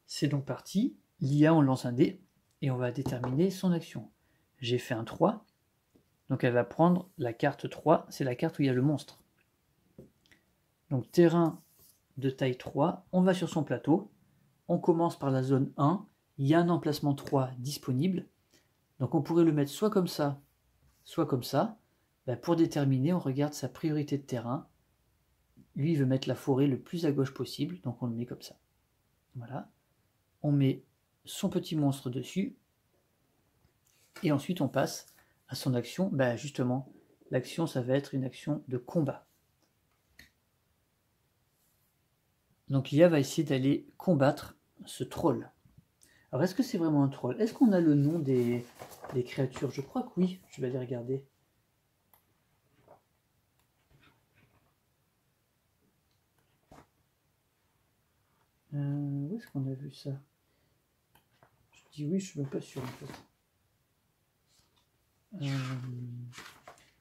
C'est donc parti. L'IA, on lance un dé et on va déterminer son action. J'ai fait un 3, donc elle va prendre la carte 3, c'est la carte où il y a le monstre. Donc terrain de taille 3, on va sur son plateau, on commence par la zone 1, il y a un emplacement 3 disponible, donc on pourrait le mettre soit comme ça, soit comme ça. Pour déterminer, on regarde sa priorité de terrain. Lui, il veut mettre la forêt le plus à gauche possible, donc on le met comme ça. Voilà. On met son petit monstre dessus, et ensuite on passe à son action. Justement, l'action, ça va être une action de combat. Donc l'IA va essayer d'aller combattre ce troll. Alors est-ce que c'est vraiment un troll? Est-ce qu'on a le nom des créatures? Je crois que oui, je vais aller regarder. Où est-ce qu'on a vu ça? Je dis oui, je suis même pas sûr en fait.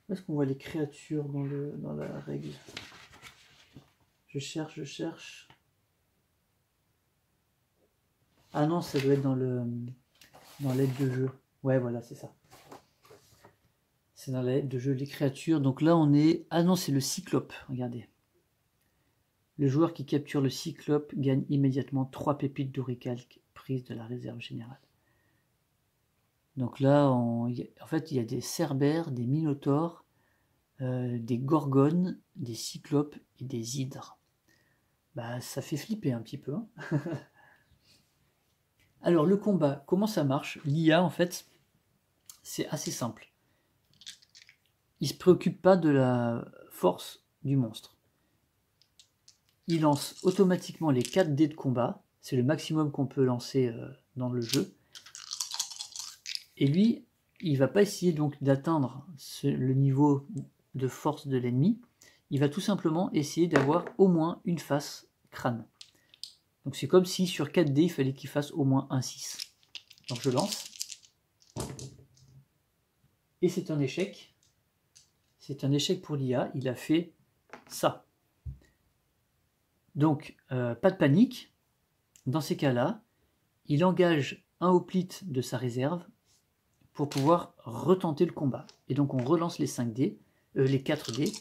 Où est-ce qu'on voit les créatures dans la règle? Je cherche. Ah non, ça doit être dans l'aide de jeu. Ouais, voilà, c'est ça. C'est dans l'aide de jeu, les créatures. Donc là, on est... Ah non, c'est le cyclope, regardez. Le joueur qui capture le cyclope gagne immédiatement 3 pépites d'oricalque prises de la réserve générale. Donc là, en fait, il y a des cerbères, des minotaures, des gorgones, des cyclopes et des hydres. Ça fait flipper un petit peu. Hein. Alors, le combat, comment ça marche? L'IA, en fait, c'est assez simple. Il ne se préoccupe pas de la force du monstre. Il lance automatiquement les 4 dés de combat. C'est le maximum qu'on peut lancer dans le jeu. Et lui, il ne va pas essayer donc d'atteindre le niveau de force de l'ennemi. Il va tout simplement essayer d'avoir au moins une face crâne. Donc c'est comme si sur 4 dés, il fallait qu'il fasse au moins un 6. Donc je lance. Et c'est un échec. C'est un échec pour l'IA. Il a fait ça. Donc, pas de panique. Dans ces cas-là, il engage un hoplite de sa réserve pour pouvoir retenter le combat. Et donc on relance les 5 dés, les 4 dés,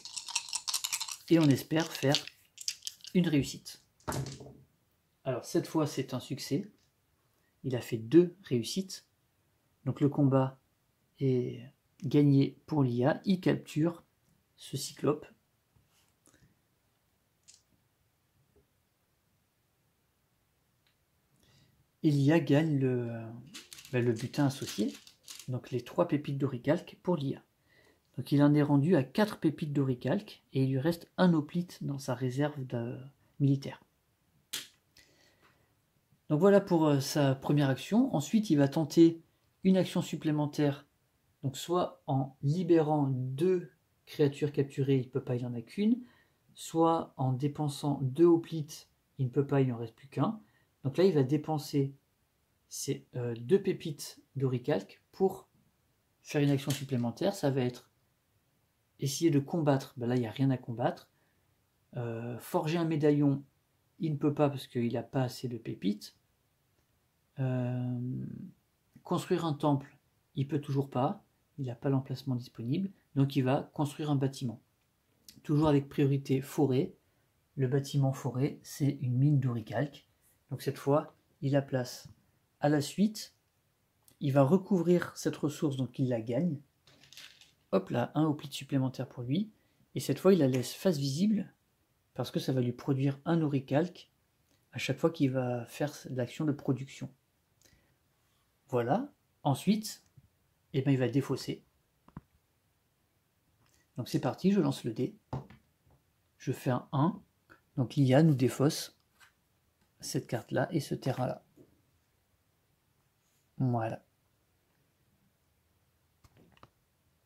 et on espère faire une réussite. Alors cette fois c'est un succès. Il a fait 2 réussites. Donc le combat est gagné pour l'IA. Il capture ce cyclope. Et l'IA gagne le butin associé. Donc les 3 pépites d'oricalque pour l'IA. Donc il en est rendu à 4 pépites d'oricalque et il lui reste un hoplite dans sa réserve militaire. Donc voilà pour sa première action. Ensuite, il va tenter une action supplémentaire. Donc soit en libérant 2 créatures capturées, il ne peut pas, il n'y en a qu'une. Soit en dépensant 2 hoplites, il ne peut pas, il n'en reste plus qu'un. Donc là, il va dépenser ces 2 pépites d'oricalque pour faire une action supplémentaire. Ça va être essayer de combattre. Là, il n'y a rien à combattre. Forger un médaillon, il ne peut pas parce qu'il n'a pas assez de pépites. Construire un temple, il peut toujours pas, il n'a pas l'emplacement disponible, donc il va construire un bâtiment. Toujours avec priorité forêt. Le bâtiment forêt, c'est une mine d'oricalque. Donc cette fois, il la place à la suite. Il va recouvrir cette ressource, donc il la gagne. Hop là, un hoplite supplémentaire pour lui. Et cette fois, il la laisse face visible parce que ça va lui produire un oricalque à chaque fois qu'il va faire l'action de production. Voilà. Ensuite, il va défausser. Donc c'est parti, je lance le dé. Je fais un 1. Donc l'IA nous défausse cette carte-là et ce terrain-là. Voilà.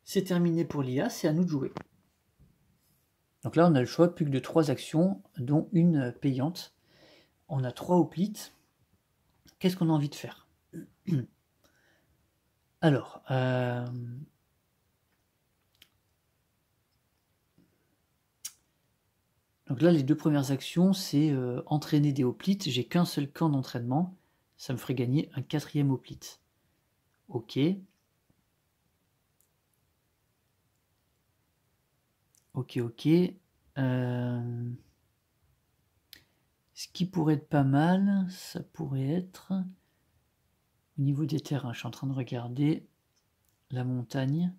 C'est terminé pour l'IA, c'est à nous de jouer. Donc là, on a le choix plus que de 3 actions, dont une payante. On a 3 hoplites. Qu'est-ce qu'on a envie de faire? Alors, donc là, les 2 premières actions, c'est entraîner des hoplites. J'ai qu'un seul camp d'entraînement. ça me ferait gagner un 4e hoplite. Ok. Ok. Ce qui pourrait être pas mal, ça pourrait être au niveau des terrains. Je suis en train de regarder la montagne.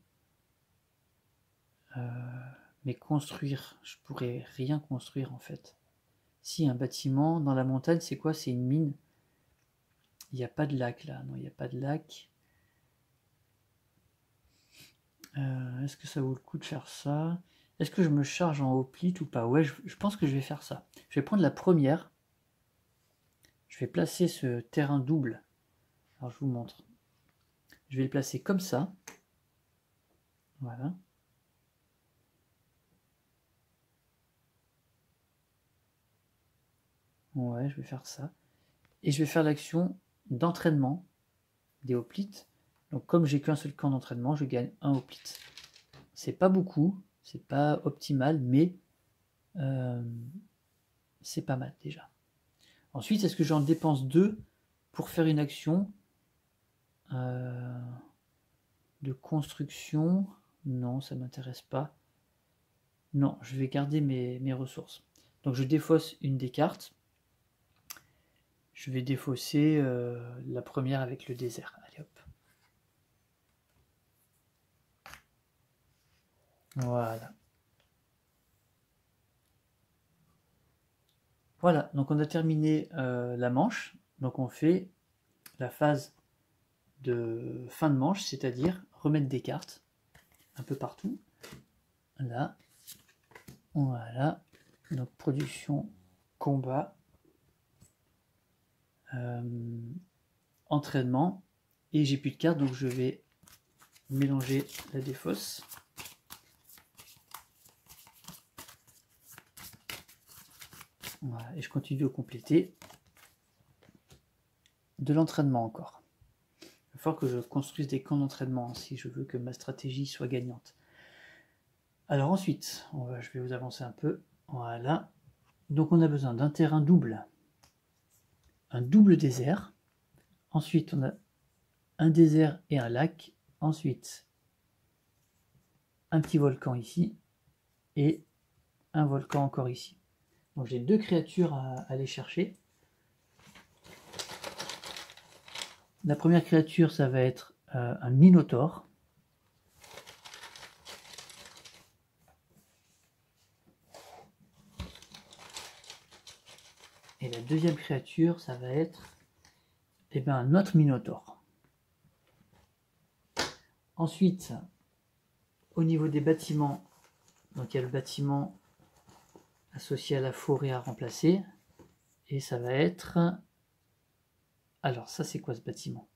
Mais construire, je pourrais rien construire en fait. Si, un bâtiment dans la montagne, c'est quoi? C'est une mine. Il n'y a pas de lac là. Non, il n'y a pas de lac. Est-ce que ça vaut le coup de faire ça? Est-ce que je me charge en hoplite ou pas? Ouais, je pense que je vais faire ça. Je vais prendre la première. Je vais placer ce terrain double. Alors je vous montre. Je vais le placer comme ça. Voilà. Ouais, je vais faire ça. Et je vais faire l'action d'entraînement des hoplites. Donc comme j'ai qu'un seul camp d'entraînement, je gagne un hoplite. C'est pas beaucoup, c'est pas optimal, mais c'est pas mal déjà. Ensuite, est-ce que j'en dépense 2 pour faire une action de construction? Non, ça m'intéresse pas. Non, je vais garder mes ressources. Donc je défausse une des cartes. Je vais défausser la première avec le désert. Allez hop. Voilà. Voilà, donc on a terminé la manche. Donc on fait la phase de fin de manche, c'est-à-dire remettre des cartes un peu partout. Là. Voilà. Donc production, combat, entraînement. Et j'ai plus de cartes, donc je vais mélanger la défausse. Voilà, et je continue de compléter. De l'entraînement encore. Il va falloir que je construise des camps d'entraînement si je veux que ma stratégie soit gagnante. Alors ensuite, je vais vous avancer un peu. Voilà. Donc on a besoin d'un terrain double. Un double désert. Ensuite, on a un désert et un lac. Ensuite, un petit volcan ici. Et un volcan encore ici. Donc j'ai 2 créatures à aller chercher. La première créature, ça va être un minotaure. Et la deuxième créature, ça va être un autre minotaure. Ensuite, au niveau des bâtiments, donc il y a le bâtiment associé à la forêt à remplacer. Et ça va être... Alors ça, c'est quoi ce bâtiment?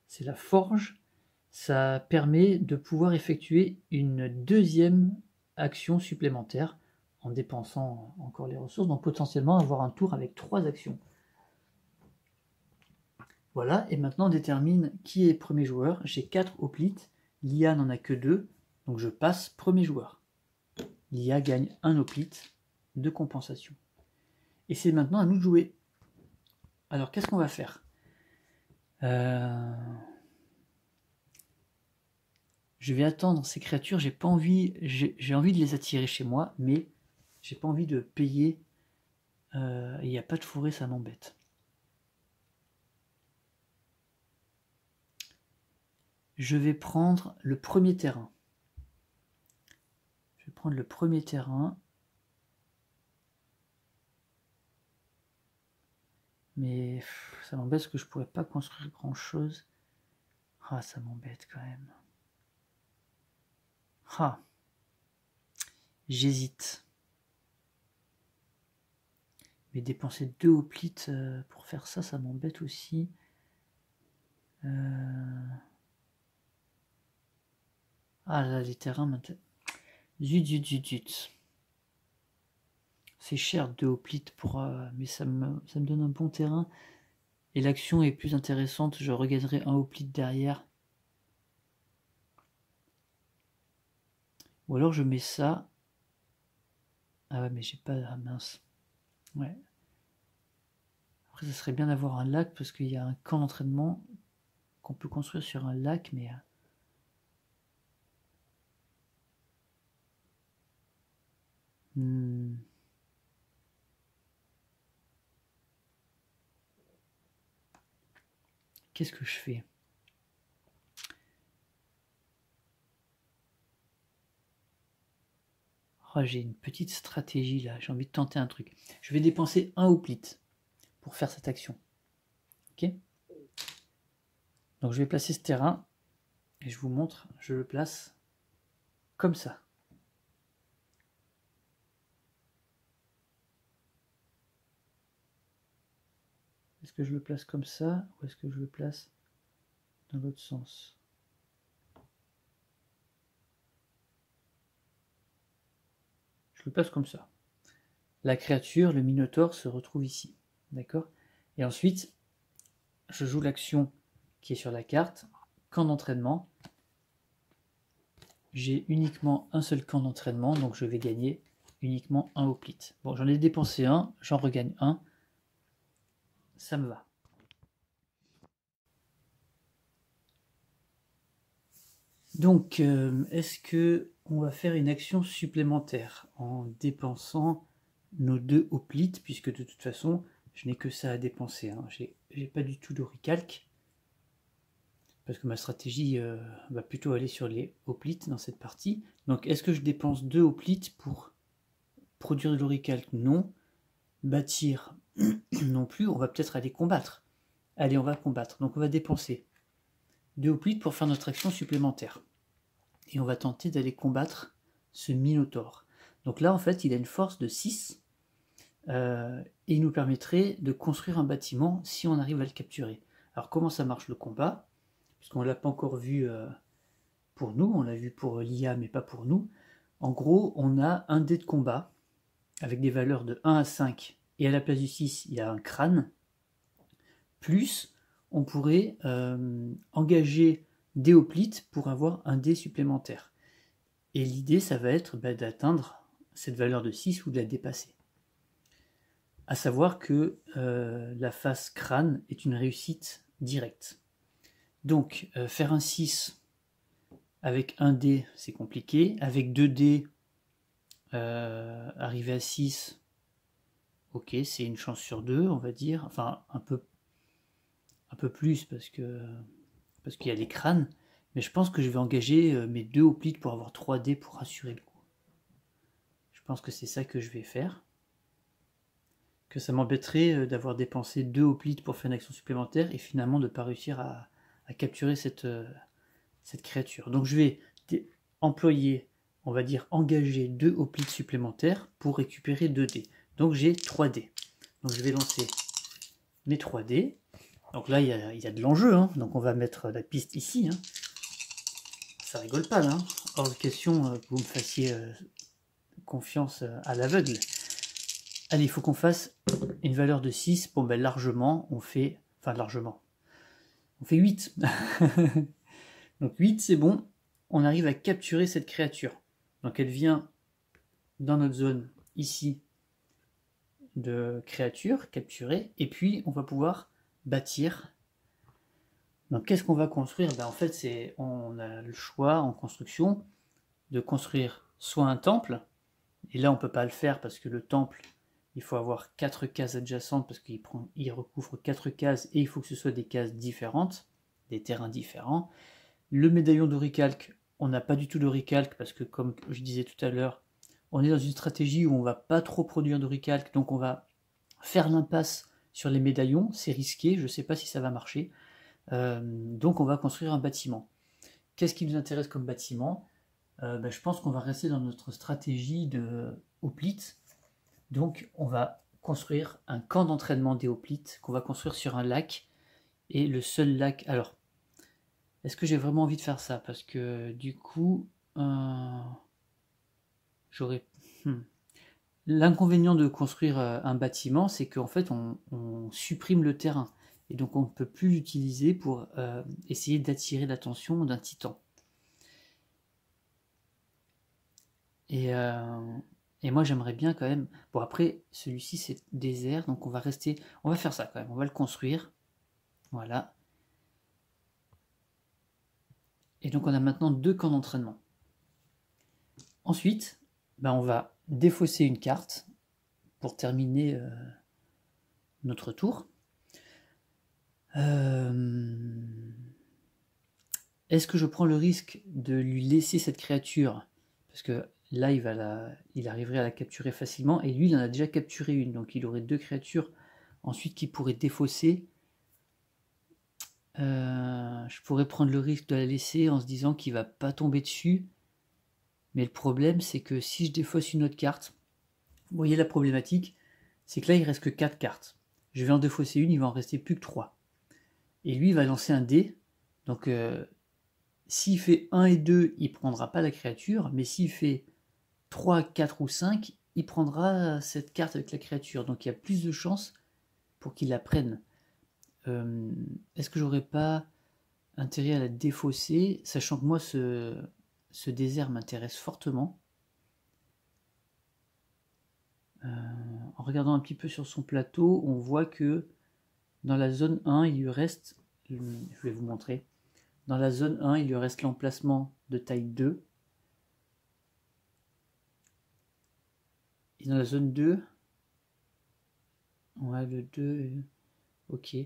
C'est la forge. Ça permet de pouvoir effectuer une deuxième action supplémentaire en dépensant encore les ressources, donc potentiellement avoir un tour avec 3 actions. Voilà, et maintenant on détermine qui est premier joueur. J'ai 4 hoplites, l'IA n'en a que 2, donc je passe premier joueur. L'IA gagne un hoplite de compensation. Et c'est maintenant à nous de jouer. Alors qu'est-ce qu'on va faire? Je vais attendre ces créatures, j'ai pas envie, j'ai envie de les attirer chez moi, mais j'ai pas envie de payer. Il n'y a pas de forêt, ça m'embête. Je vais prendre le premier terrain. Je vais prendre le premier terrain. Mais ça m'embête parce que je pourrais pas construire grand chose. Ah, ça m'embête quand même. Ah, j'hésite. Mais dépenser 2 hoplites pour faire ça, ça m'embête aussi. Ah là, les terrains maintenant. Zut. C'est cher 2 hoplites pour. Mais ça me donne un bon terrain. Et l'action est plus intéressante. Je regagnerai un hoplite derrière. Ou alors je mets ça. Ah ouais, mais j'ai pas. Ah mince. Ouais. Après, ça serait bien d'avoir un lac parce qu'il y a un camp d'entraînement qu'on peut construire sur un lac, mais... Qu'est-ce que je fais? Oh, j'ai une petite stratégie là, j'ai envie de tenter un truc. Je vais dépenser un hoplite pour faire cette action. Ok? Donc je vais placer ce terrain et je vous montre, je le place comme ça. Est-ce que je le place comme ça ou est-ce que je le place dans l'autre sens? Je le place comme ça. La créature, le Minotaure, se retrouve ici. D'accord? Et ensuite, je joue l'action qui est sur la carte, camp d'entraînement. J'ai uniquement un seul camp d'entraînement, donc je vais gagner uniquement un hoplite. Bon, j'en ai dépensé un, j'en regagne un. Ça me va. Donc, est-ce que on va faire une action supplémentaire en dépensant nos 2 hoplites, puisque de toute façon, je n'ai que ça à dépenser. Hein. J'ai pas du tout d'oricalque, parce que ma stratégie va plutôt aller sur les hoplites dans cette partie. Donc, est-ce que je dépense 2 hoplites pour produire de l'oricalque? Non. Bâtir non plus. On va peut-être aller combattre. Allez, on va combattre. Donc, on va dépenser 2 hoplites pour faire notre action supplémentaire. Et on va tenter d'aller combattre ce Minotaure. Donc là, en fait, il a une force de 6, et il nous permettrait de construire un bâtiment si on arrive à le capturer. Alors comment ça marche le combat? Puisqu'on ne l'a pas encore vu pour nous, on l'a vu pour l'IA, mais pas pour nous. En gros, on a un dé de combat, avec des valeurs de 1 à 5, et à la place du 6, il y a un crâne, plus on pourrait engager des hoplites pour avoir un dé supplémentaire. Et l'idée, ça va être d'atteindre cette valeur de 6 ou de la dépasser. À savoir que la face crâne est une réussite directe. Donc, faire un 6 avec un dé, c'est compliqué. Avec 2 dés, arriver à 6, ok, c'est une chance sur 2, on va dire. Enfin, un peu plus parce qu'il y a les crânes. Mais je pense que je vais engager mes 2 hoplites pour avoir 3 dés pour assurer le coup. Je pense que c'est ça que je vais faire. Que ça m'embêterait d'avoir dépensé 2 hoplites pour faire une action supplémentaire et finalement de ne pas réussir à capturer cette créature. Donc je vais employer, on va dire engager 2 hoplites supplémentaires pour récupérer 2 dés. Donc j'ai 3 dés. Donc je vais lancer mes 3 dés. Donc là il y a de l'enjeu, hein. Donc on va mettre la piste ici. Hein. Ça rigole pas là. Hein. Hors de question que vous me fassiez confiance à l'aveugle. Allez, il faut qu'on fasse une valeur de 6. Bon, ben largement, on fait... Enfin, largement. On fait 8. Donc 8, c'est bon. On arrive à capturer cette créature. Donc elle vient dans notre zone, ici, de créature, capturée. Et puis, on va pouvoir bâtir. Donc qu'est-ce qu'on va construire? Ben, en fait, on a le choix en construction de construire soit un temple. Et là, on ne peut pas le faire parce que le temple... Il faut avoir 4 cases adjacentes parce qu'il recouvre 4 cases et il faut que ce soit des cases différentes, des terrains différents. Le médaillon d'oricalque, on n'a pas du tout d'oricalque parce que comme je disais tout à l'heure, on est dans une stratégie où on ne va pas trop produire d'oricalque, donc on va faire l'impasse sur les médaillons, c'est risqué, je ne sais pas si ça va marcher. Donc on va construire un bâtiment. Qu'est-ce qui nous intéresse comme bâtiment? Je pense qu'on va rester dans notre stratégie de hoplite. Donc on va construire un camp d'entraînement des hoplites qu'on va construire sur un lac. Et le seul lac... Alors, est-ce que j'ai vraiment envie de faire ça? Parce que du coup, j'aurais... L'inconvénient de construire un bâtiment, c'est qu'en fait, on supprime le terrain. Et donc on ne peut plus l'utiliser pour essayer d'attirer l'attention d'un titan. Et Et moi j'aimerais bien quand même... Bon après, celui-ci c'est désert, donc on va rester... On va faire ça quand même, on va le construire. Voilà. Et donc on a maintenant 2 camps d'entraînement. Ensuite, ben, on va défausser une carte pour terminer notre tour. Est-ce que je prends le risque de lui laisser cette créature? Parce que là, il arriverait à la capturer facilement. Et lui, il en a déjà capturé une. Donc il aurait 2 créatures ensuite qui pourraient défausser. Je pourrais prendre le risque de la laisser en se disant qu'il ne va pas tomber dessus. Mais le problème, c'est que si je défausse une autre carte, vous voyez la problématique, c'est que là, il ne reste que 4 cartes. Je vais en défausser une, il va en rester plus que 3. Et lui, il va lancer un dé. Donc, s'il fait 1 et 2, il ne prendra pas la créature. Mais s'il fait 3, 4 ou 5, il prendra cette carte avec la créature. Donc, il y a plus de chances pour qu'il la prenne. Est-ce que j'aurais pas intérêt à la défausser, sachant que moi, ce désert m'intéresse fortement. En regardant un petit peu sur son plateau, on voit que dans la zone 1, il lui reste, je vais vous montrer, dans la zone 1, il lui reste l'emplacement de taille 2. Et dans la zone 2, on a le 2, ok.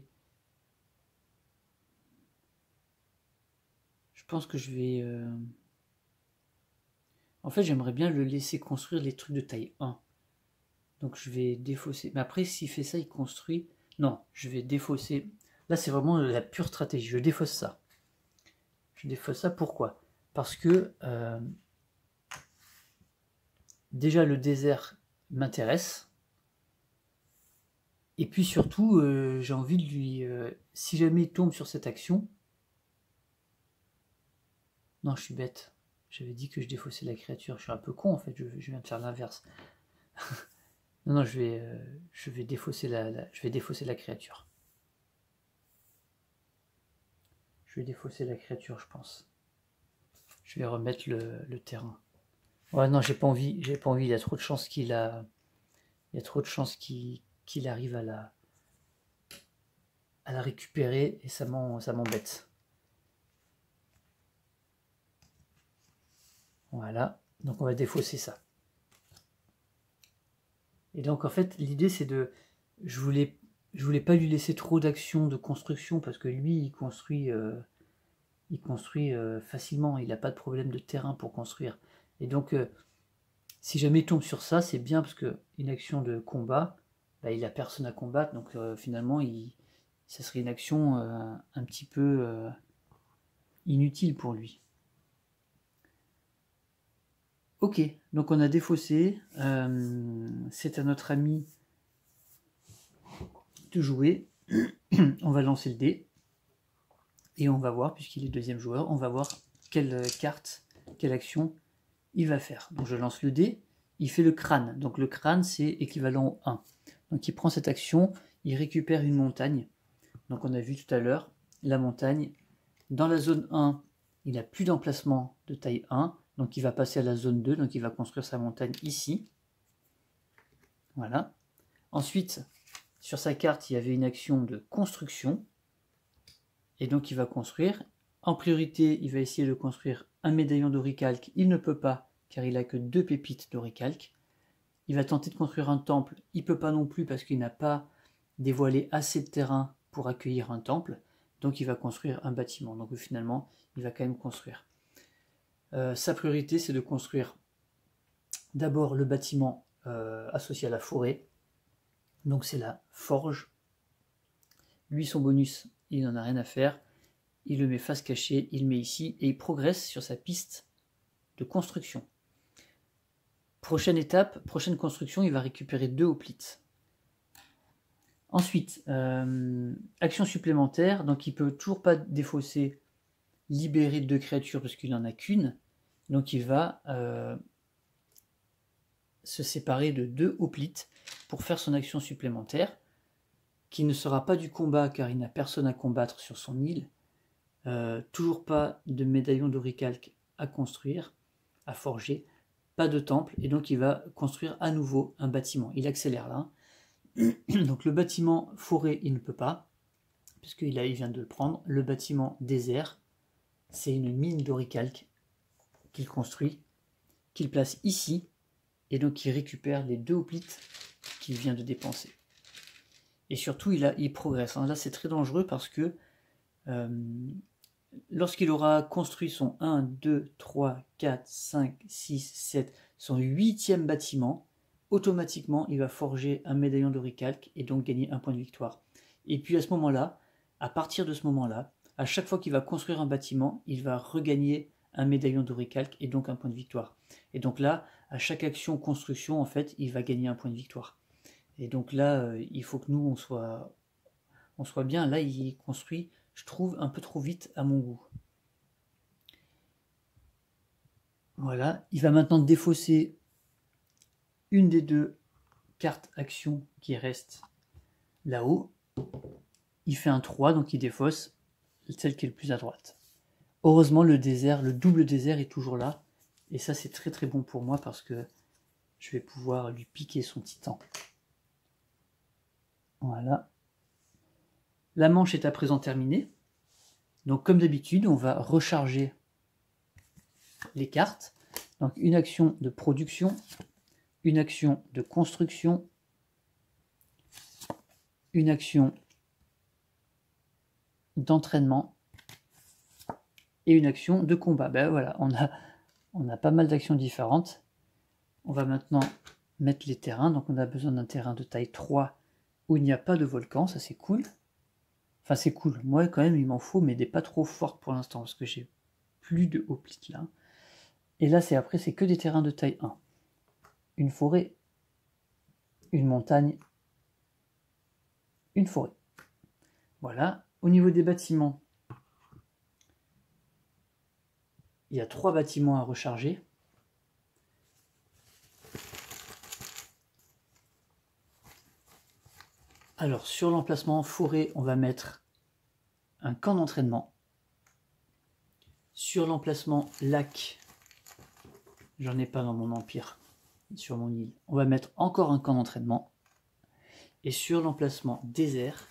Je pense que je vais... En fait, j'aimerais bien le laisser construire les trucs de taille 1. Donc je vais défausser. Mais après, s'il fait ça, il construit... Non, je vais défausser. Là, c'est vraiment la pure stratégie. Je défausse ça. Je défausse ça, pourquoi? Parce que déjà, le désert m'intéresse. Et puis surtout, j'ai envie de lui... si jamais il tombe sur cette action... Non, je suis bête. J'avais dit que je défaussais la créature. Je suis un peu con, en fait. Je viens de faire l'inverse. Non, je vais défausser je vais défausser la créature. Je vais défausser la créature, je pense. Je vais remettre le terrain. Ouais, non, j'ai pas envie. J'ai pas envie. Il y a trop de chances qu'il a... Il y a trop de chances qu'il arrive à la récupérer et ça m'embête. Voilà. Donc on va défausser ça. Et donc en fait, l'idée c'est de... Je voulais pas lui laisser trop d'actions de construction parce que lui, il construit facilement. Il n'a pas de problème de terrain pour construire. Et donc, si jamais il tombe sur ça, c'est bien parce qu'une action de combat, bah, il n'a personne à combattre. Donc finalement, ça serait une action un petit peu inutile pour lui. Ok, donc on a défaussé. C'est à notre ami de jouer. On va lancer le dé. Et on va voir, puisqu'il est deuxième joueur, on va voir quelle carte, quelle action il va faire. Donc je lance le dé, il fait le crâne. Donc le crâne, c'est équivalent au 1. Donc il prend cette action, il récupère une montagne. Donc on a vu tout à l'heure, la montagne. Dans la zone 1, il n'a plus d'emplacement de taille 1. Donc il va passer à la zone 2, donc il va construire sa montagne ici. Voilà. Ensuite, sur sa carte, il y avait une action de construction. Et donc il va construire. En priorité, il va essayer de construire un médaillon d'oricalque. Il ne peut pas, car il n'a que 2 pépites d'oricalque. Il va tenter de construire un temple. Il ne peut pas non plus parce qu'il n'a pas dévoilé assez de terrain pour accueillir un temple. Donc il va construire un bâtiment. Donc finalement, il va quand même construire. Sa priorité, c'est de construire d'abord le bâtiment associé à la forêt. Donc c'est la forge. Lui, son bonus, il n'en a rien à faire. Il le met face cachée, il le met ici et il progresse sur sa piste de construction. Prochaine étape, prochaine construction, il va récupérer 2 hoplites. Ensuite, action supplémentaire, donc il ne peut toujours pas défausser, libérer 2 créatures parce qu'il n'en a qu'une. Donc il va se séparer de 2 hoplites pour faire son action supplémentaire, qui ne sera pas du combat car il n'a personne à combattre sur son île. Toujours pas de médaillon d'oricalque à construire, à forger. pas de temple, et donc il va construire à nouveau un bâtiment. Il accélère là. Donc le bâtiment forêt, il ne peut pas, puisqu'il vient de le prendre. Le bâtiment désert, c'est une mine d'oricalque qu'il construit, qu'il place ici, et donc il récupère les 2 hoplites qu'il vient de dépenser. Et surtout, il progresse. Là, c'est très dangereux parce que lorsqu'il aura construit son 1, 2, 3, 4, 5, 6, 7, son 8e bâtiment, automatiquement, il va forger un médaillon d'oricalque et donc gagner un point de victoire. Et puis à ce moment-là, à partir de ce moment-là, à chaque fois qu'il va construire un bâtiment, il va regagner un médaillon d'oricalque et donc un point de victoire. Et donc là, à chaque action construction, en fait, il va gagner un point de victoire. Et donc là, il faut que nous, on soit bien. Là, il construit, je trouve, un peu trop vite à mon goût. Voilà, il va maintenant défausser une des 2 cartes actions qui restent là-haut. Il fait un 3, donc il défausse celle qui est le plus à droite. Heureusement, le double désert est toujours là. Et ça, c'est très très bon pour moi parce que je vais pouvoir lui piquer son titan. Voilà. La manche est à présent terminée. Donc comme d'habitude, on va recharger les cartes. Donc une action de production, une action de construction, une action d'entraînement et une action de combat. Ben voilà, on a pas mal d'actions différentes. On va maintenant mettre les terrains. Donc on a besoin d'un terrain de taille 3 où il n'y a pas de volcan, ça c'est cool. Enfin c'est cool, moi quand même il m'en faut, mais des pas trop fortes pour l'instant, parce que j'ai plus de hoplites là. Et là après c'est que des terrains de taille 1. Une forêt, une montagne, une forêt. Voilà, au niveau des bâtiments, il y a 3 bâtiments à recharger. Alors sur l'emplacement forêt, on va mettre un camp d'entraînement. Sur l'emplacement lac, j'en ai pas dans mon empire, sur mon île, on va mettre encore un camp d'entraînement. Et sur l'emplacement désert,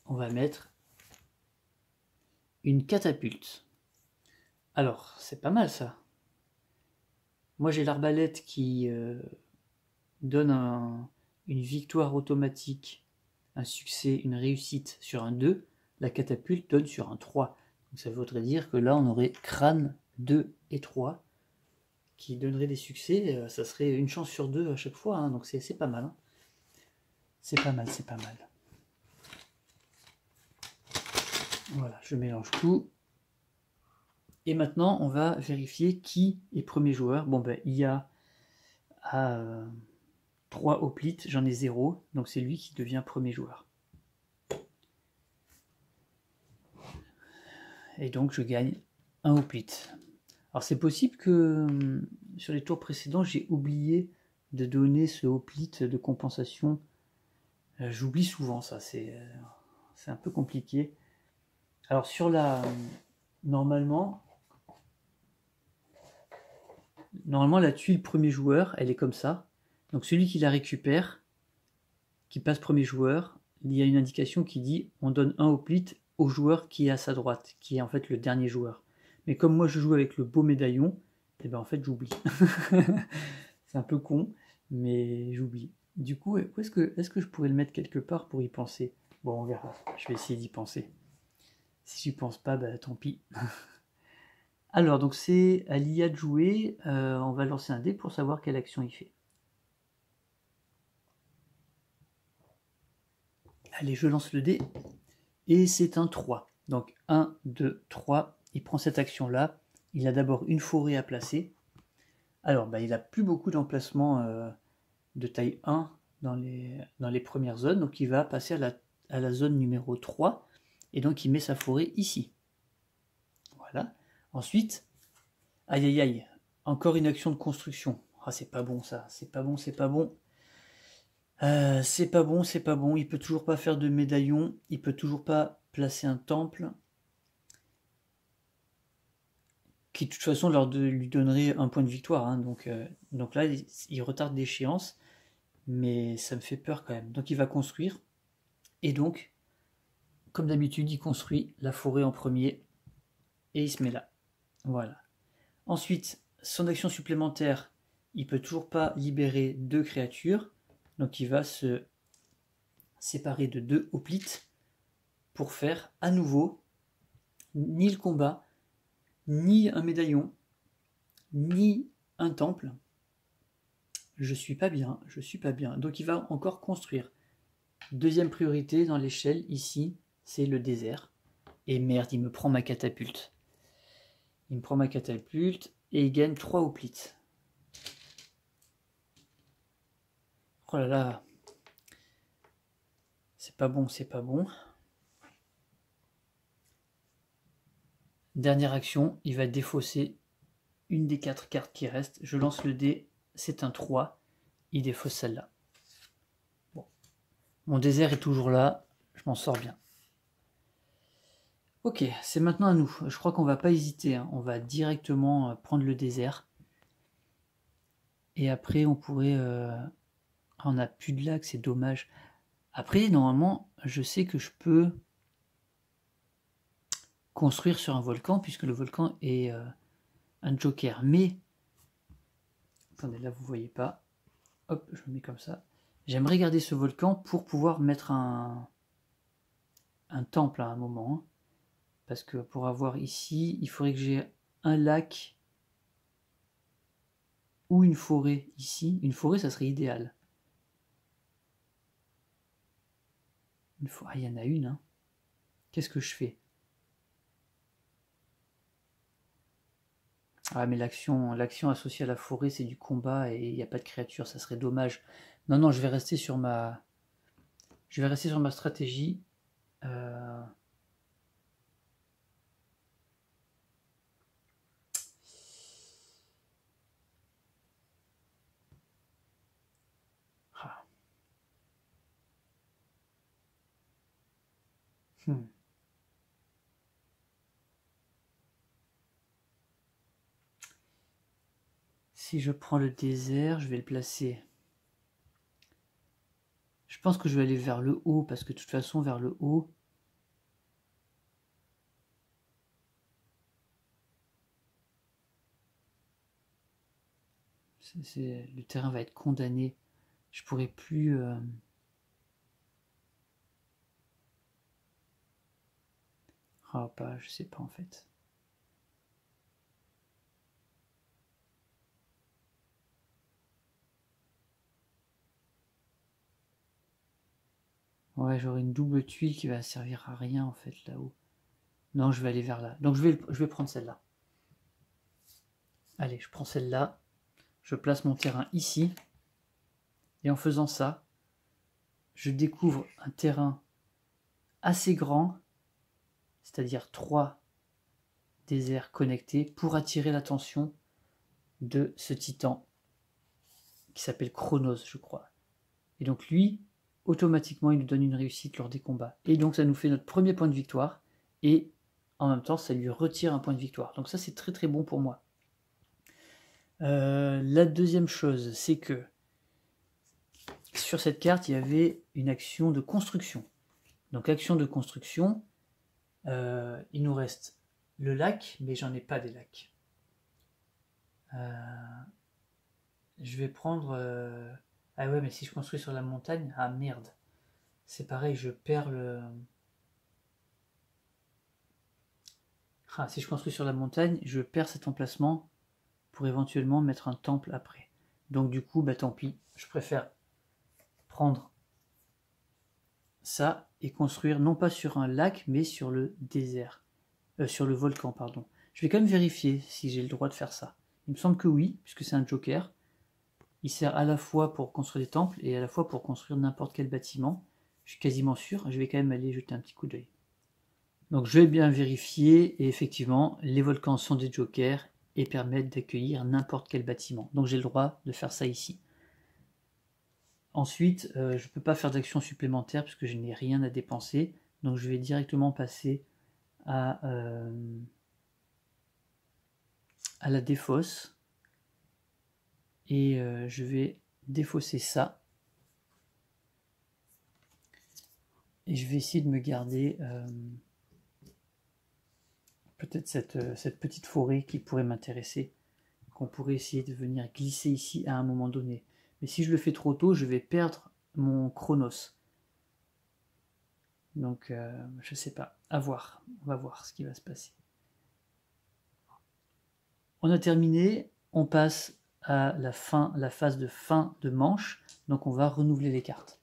on va mettre une catapulte. Alors, c'est pas mal ça. Moi j'ai l'arbalète qui donne une victoire automatique, un succès, une réussite sur un 2. La catapulte donne sur un 3. Donc ça voudrait dire que là on aurait crâne 2 et 3 qui donneraient des succès. Ça serait une chance sur 2 à chaque fois, hein. Donc c'est pas mal. Hein. C'est pas mal, c'est pas mal. Voilà, je mélange tout. Et maintenant, on va vérifier qui est premier joueur. Bon, ben, il y a 3 hoplites, j'en ai 0, donc c'est lui qui devient premier joueur. Et donc, je gagne un hoplite. Alors, c'est possible que sur les tours précédents, j'ai oublié de donner ce hoplite de compensation. J'oublie souvent ça, c'est un peu compliqué. Alors, sur la... Normalement, la tuile premier joueur, elle est comme ça. Donc celui qui la récupère, qui passe premier joueur, il y a une indication qui dit on donne un hoplite au joueur qui est à sa droite, qui est en fait le dernier joueur. Mais comme moi je joue avec le beau médaillon, et ben en fait j'oublie. C'est un peu con, mais j'oublie. Du coup, est-ce que je pourrais le mettre quelque part pour y penser? Bon, on verra. Je vais essayer d'y penser. Si j'y pense pas, bah tant pis. Alors, donc c'est à l'IA de jouer. On va lancer un dé pour savoir quelle action il fait. Allez, je lance le dé. Et c'est un 3. Donc 1, 2, 3. Il prend cette action-là. Il a d'abord une forêt à placer. Alors, bah, il n'a plus beaucoup d'emplacements de taille 1 dans les premières zones. Donc il va passer à la zone numéro 3. Et donc il met sa forêt ici. Voilà. Ensuite, aïe aïe aïe, encore une action de construction. Ah, c'est pas bon ça, c'est pas bon, c'est pas bon. C'est pas bon, c'est pas bon. Il peut toujours pas faire de médaillon, il peut toujours pas placer un temple. qui de toute façon lui donnerait un point de victoire. Hein. Donc là, il retarde l'échéance, mais ça me fait peur quand même. Donc il va construire, et donc, comme d'habitude, il construit la forêt en premier, et il se met là. Voilà. Ensuite, son action supplémentaire, il peut toujours pas libérer 2 créatures, donc il va se séparer de 2 hoplites pour faire à nouveau ni le combat, ni un médaillon, ni un temple. Je suis pas bien. Donc il va encore construire. Deuxième priorité dans l'échelle, ici, c'est le désert. Et merde, il me prend ma catapulte. Et il gagne 3 hoplites. Oh là là. C'est pas bon. Dernière action, il va défausser une des 4 cartes qui restent. Je lance le dé, c'est un 3. Il défausse celle-là. Bon. Mon désert est toujours là, je m'en sors bien. Ok, c'est maintenant à nous. Je crois qu'on va pas hésiter, hein. On va directement prendre le désert. Et après, on pourrait... on n'a plus de lac, c'est dommage. Après, normalement, je sais que je peux construire sur un volcan, puisque le volcan est un joker. Mais, attendez, là, vous voyez pas. Hop, je me mets comme ça. J'aimerais garder ce volcan pour pouvoir mettre un temple à un moment. Hein. Parce que pour avoir ici, il faudrait que j'ai un lac ou une forêt ici. Une forêt, ça serait idéal. Une forêt, ah, il y en a une. Hein. Qu'est-ce que je fais? Ah, mais l'action associée à la forêt, c'est du combat et il n'y a pas de créature, ça serait dommage. Non, je vais rester sur ma stratégie. Ah. Si je prends le désert, je vais le placer. Je pense que je vais aller vers le haut, parce que de toute façon, vers le haut, le terrain va être condamné. Je pourrais plus... Ah, pas, je sais pas en fait. Ouais, j'aurai une double tuile qui va servir à rien en fait là-haut. Non, je vais aller vers là. Donc je vais prendre celle-là. Allez, je prends celle-là. Je place mon terrain ici. Et en faisant ça, je découvre un terrain assez grand, c'est-à-dire 3 déserts connectés, pour attirer l'attention de ce titan qui s'appelle Chronos, je crois. Et donc lui, automatiquement, il nous donne une réussite lors des combats. Et donc ça nous fait notre premier point de victoire. Et en même temps, ça lui retire un point de victoire. Donc ça, c'est très très bon pour moi. La deuxième chose, c'est que sur cette carte, il y avait une action de construction. Donc action de construction, il nous reste le lac, mais j'en ai pas des lacs. Je vais prendre... Ah ouais, mais si je construis sur la montagne, ah merde. C'est pareil, je perds le... Ah, si je construis sur la montagne, je perds cet emplacement pour éventuellement mettre un temple après. Donc du coup, bah tant pis, je préfère prendre ça et construire non pas sur un lac, mais sur le désert. Sur le volcan, pardon. Je vais quand même vérifier si j'ai le droit de faire ça. Il me semble que oui, puisque c'est un joker. Il sert à la fois pour construire des temples et à la fois pour construire n'importe quel bâtiment. Je suis quasiment sûr, je vais quand même aller jeter un petit coup d'œil. Donc je vais bien vérifier, et effectivement, les volcans sont des jokers et permettent d'accueillir n'importe quel bâtiment. Donc j'ai le droit de faire ça ici. Ensuite, je ne peux pas faire d'action supplémentaire puisque je n'ai rien à dépenser. Donc je vais directement passer à à la défausse. Et je vais défausser ça. Et je vais essayer de me garder peut-être cette petite forêt qui pourrait m'intéresser, qu'on pourrait essayer de venir glisser ici à un moment donné. Mais si je le fais trop tôt, je vais perdre mon chronos. Donc je sais pas, à voir, on va voir ce qui va se passer. On a terminé, on passe à la phase de fin de manche, donc on va renouveler les cartes.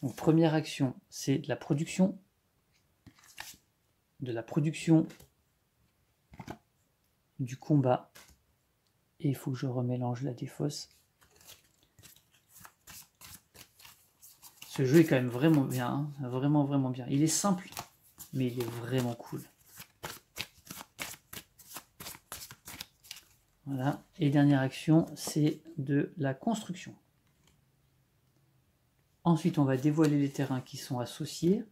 Donc première action, c'est de la production du combat, et il faut que je remélange la défausse. Ce jeu est quand même vraiment bien, hein, vraiment bien. Il est simple, mais il est vraiment cool. Voilà, et dernière action, c'est de la construction. Ensuite, on va dévoiler les terrains qui sont associés.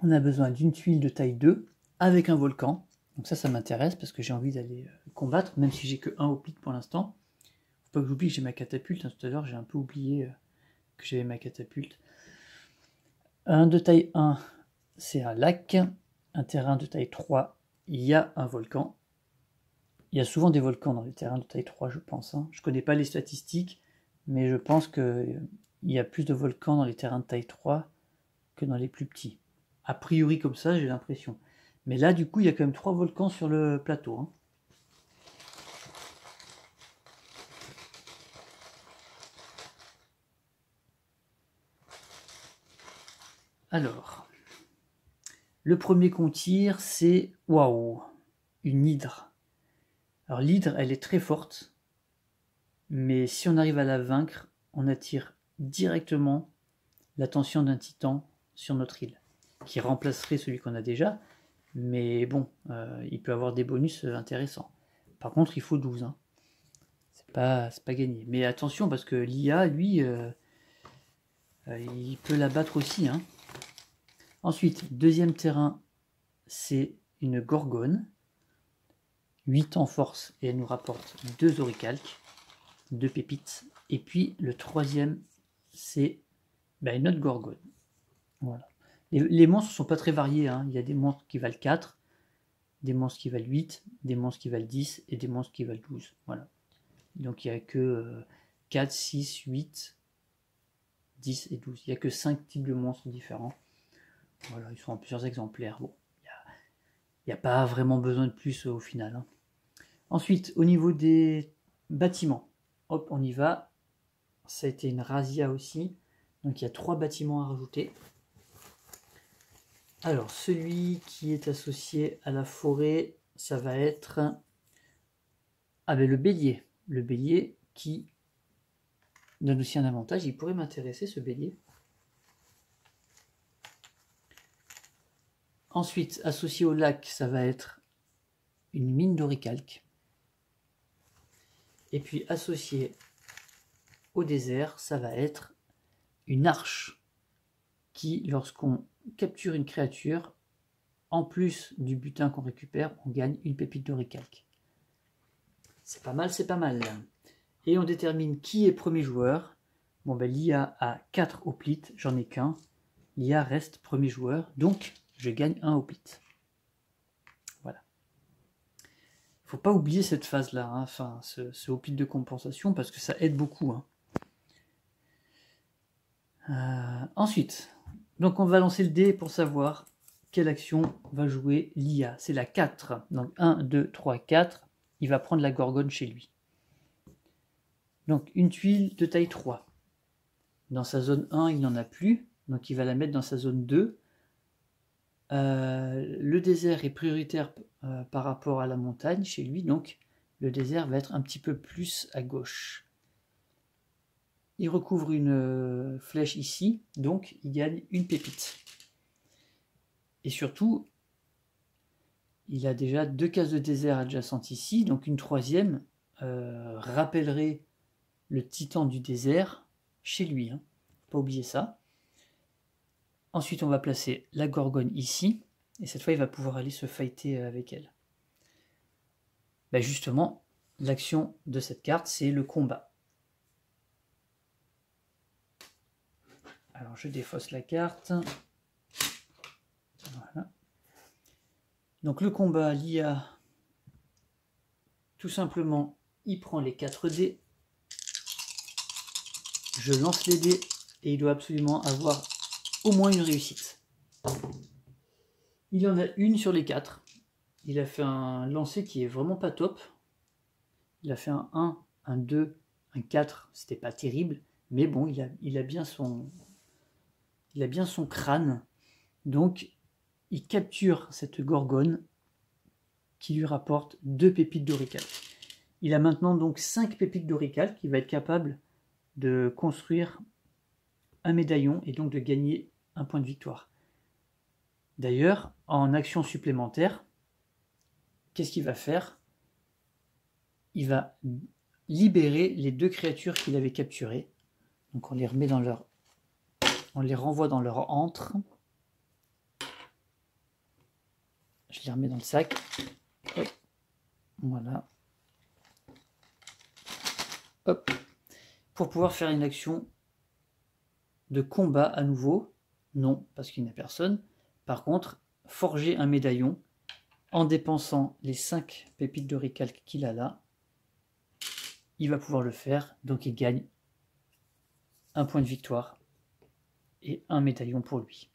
On a besoin d'une tuile de taille 2 avec un volcan. Donc ça m'intéresse parce que j'ai envie d'aller combattre, même si j'ai que un hoplite pour l'instant. Faut pas que j'oublie que j'ai ma catapulte. Hein, tout à l'heure, j'ai un peu oublié que j'avais ma catapulte. Un de taille 1, c'est un lac. Un terrain de taille 3, il y a un volcan. Il y a souvent des volcans dans les terrains de taille 3, je pense. Hein. Je ne connais pas les statistiques, mais je pense qu'il y a plus de volcans dans les terrains de taille 3 que dans les plus petits. A priori comme ça, j'ai l'impression. Mais là, du coup, il y a quand même 3 volcans sur le plateau. Hein. Alors, le premier qu'on tire, c'est... Waouh! Une hydre. Alors l'hydre, elle est très forte. Mais si on arrive à la vaincre, on attire directement l'attention d'un titan sur notre île, qui remplacerait celui qu'on a déjà. Mais bon, il peut avoir des bonus intéressants. Par contre, il faut 12. Hein. C'est pas gagné. Mais attention, parce que l'IA, lui, il peut la battre aussi. Hein. Ensuite, deuxième terrain, c'est une gorgone. 8 en force, et elle nous rapporte 2 oricalques, 2 pépites. Et puis, le troisième, c'est une autre gorgone. Voilà. Les monstres ne sont pas très variés. Hein. Il y a des monstres qui valent 4, des monstres qui valent 8, des monstres qui valent 10 et des monstres qui valent 12. Voilà. Donc il n'y a que 4, 6, 8, 10 et 12. Il n'y a que 5 types de monstres différents. Voilà, ils sont en plusieurs exemplaires. Bon, il n'y a pas vraiment besoin de plus au final. Hein. Ensuite, au niveau des bâtiments, hop, on y va. Ça a été une razzia aussi. Donc il y a 3 bâtiments à rajouter. Alors, celui qui est associé à la forêt, ça va être le bélier. Le bélier qui donne aussi un avantage. Il pourrait m'intéresser, ce bélier. Ensuite, associé au lac, ça va être une mine d'oricalque. Et puis, associé au désert, ça va être une arche qui, lorsqu'on capture une créature, en plus du butin qu'on récupère, on gagne une pépite d'oricalque. C'est pas mal, c'est pas mal. Et on détermine qui est premier joueur. Bon, l'IA a 4 hoplites, j'en ai qu'un. L'IA reste premier joueur, donc je gagne un hoplite. Voilà. Faut pas oublier cette phase-là, hein, enfin, ce hoplite de compensation, parce que ça aide beaucoup. Hein. Ensuite, donc on va lancer le dé pour savoir quelle action va jouer l'IA. C'est la 4. Donc 1, 2, 3, 4. Il va prendre la gorgone chez lui. Donc une tuile de taille 3. Dans sa zone 1, il n'en a plus. Donc il va la mettre dans sa zone 2. Le désert est prioritaire par rapport à la montagne chez lui. Donc le désert va être un petit peu plus à gauche. Il recouvre une flèche ici. Donc il gagne une pépite. Et surtout, il a déjà 2 cases de désert adjacentes ici, donc une troisième rappellerait le titan du désert chez lui. Hein. Faut pas oublier ça. Ensuite, on va placer la gorgone ici. Et cette fois, il va pouvoir aller se fighter avec elle. Ben justement, l'action de cette carte, c'est le combat. Alors, je défausse la carte. Voilà. Donc, le combat, l'IA, tout simplement, il prend les 4 dés. Je lance les dés et il doit absolument avoir au moins une réussite. Il y en a une sur les 4. Il a fait un lancer qui est vraiment pas top. Il a fait un 1, un 2, un 4. C'était pas terrible. Mais bon, il a bien son crâne. Donc, il capture cette gorgone qui lui rapporte 2 pépites d'orical. Il a maintenant donc 5 pépites d'orical qui va être capable de construire un médaillon et donc de gagner un point de victoire. D'ailleurs, en action supplémentaire, qu'est-ce qu'il va faire? Il va libérer les 2 créatures qu'il avait capturées. Donc on les remet dans leur... On les renvoie dans leur antre. Je les remets dans le sac. Hop. Voilà. Hop. Pour pouvoir faire une action de combat à nouveau. Non, parce qu'il n'y a personne. Par contre, forger un médaillon en dépensant les 5 pépites de récalque qu'il a là. Il va pouvoir le faire, donc il gagne un point de victoire et un médaillon pour lui.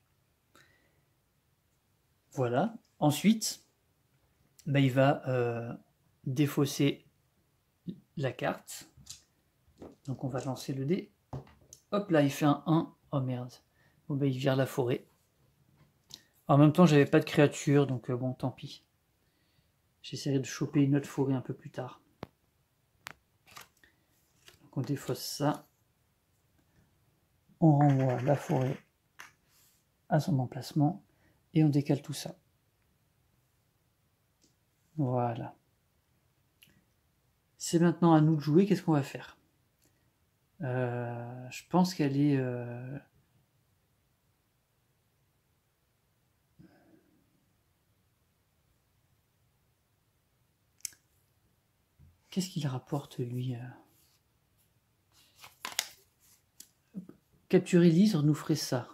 Voilà. Ensuite, il va défausser la carte. Donc on va lancer le dé. Hop là, il fait un 1. Oh merde. Bon, il vire la forêt. En même temps, j'avais pas de créature, donc bon, tant pis. J'essaierai de choper une autre forêt un peu plus tard. Donc on défausse ça. On renvoie la forêt à son emplacement et on décale tout ça. Voilà. C'est maintenant à nous de jouer. Qu'est-ce qu'on va faire? Je pense qu'elle est... Qu'est-ce qu'il rapporte, lui? Capturer l'Isre nous ferait ça.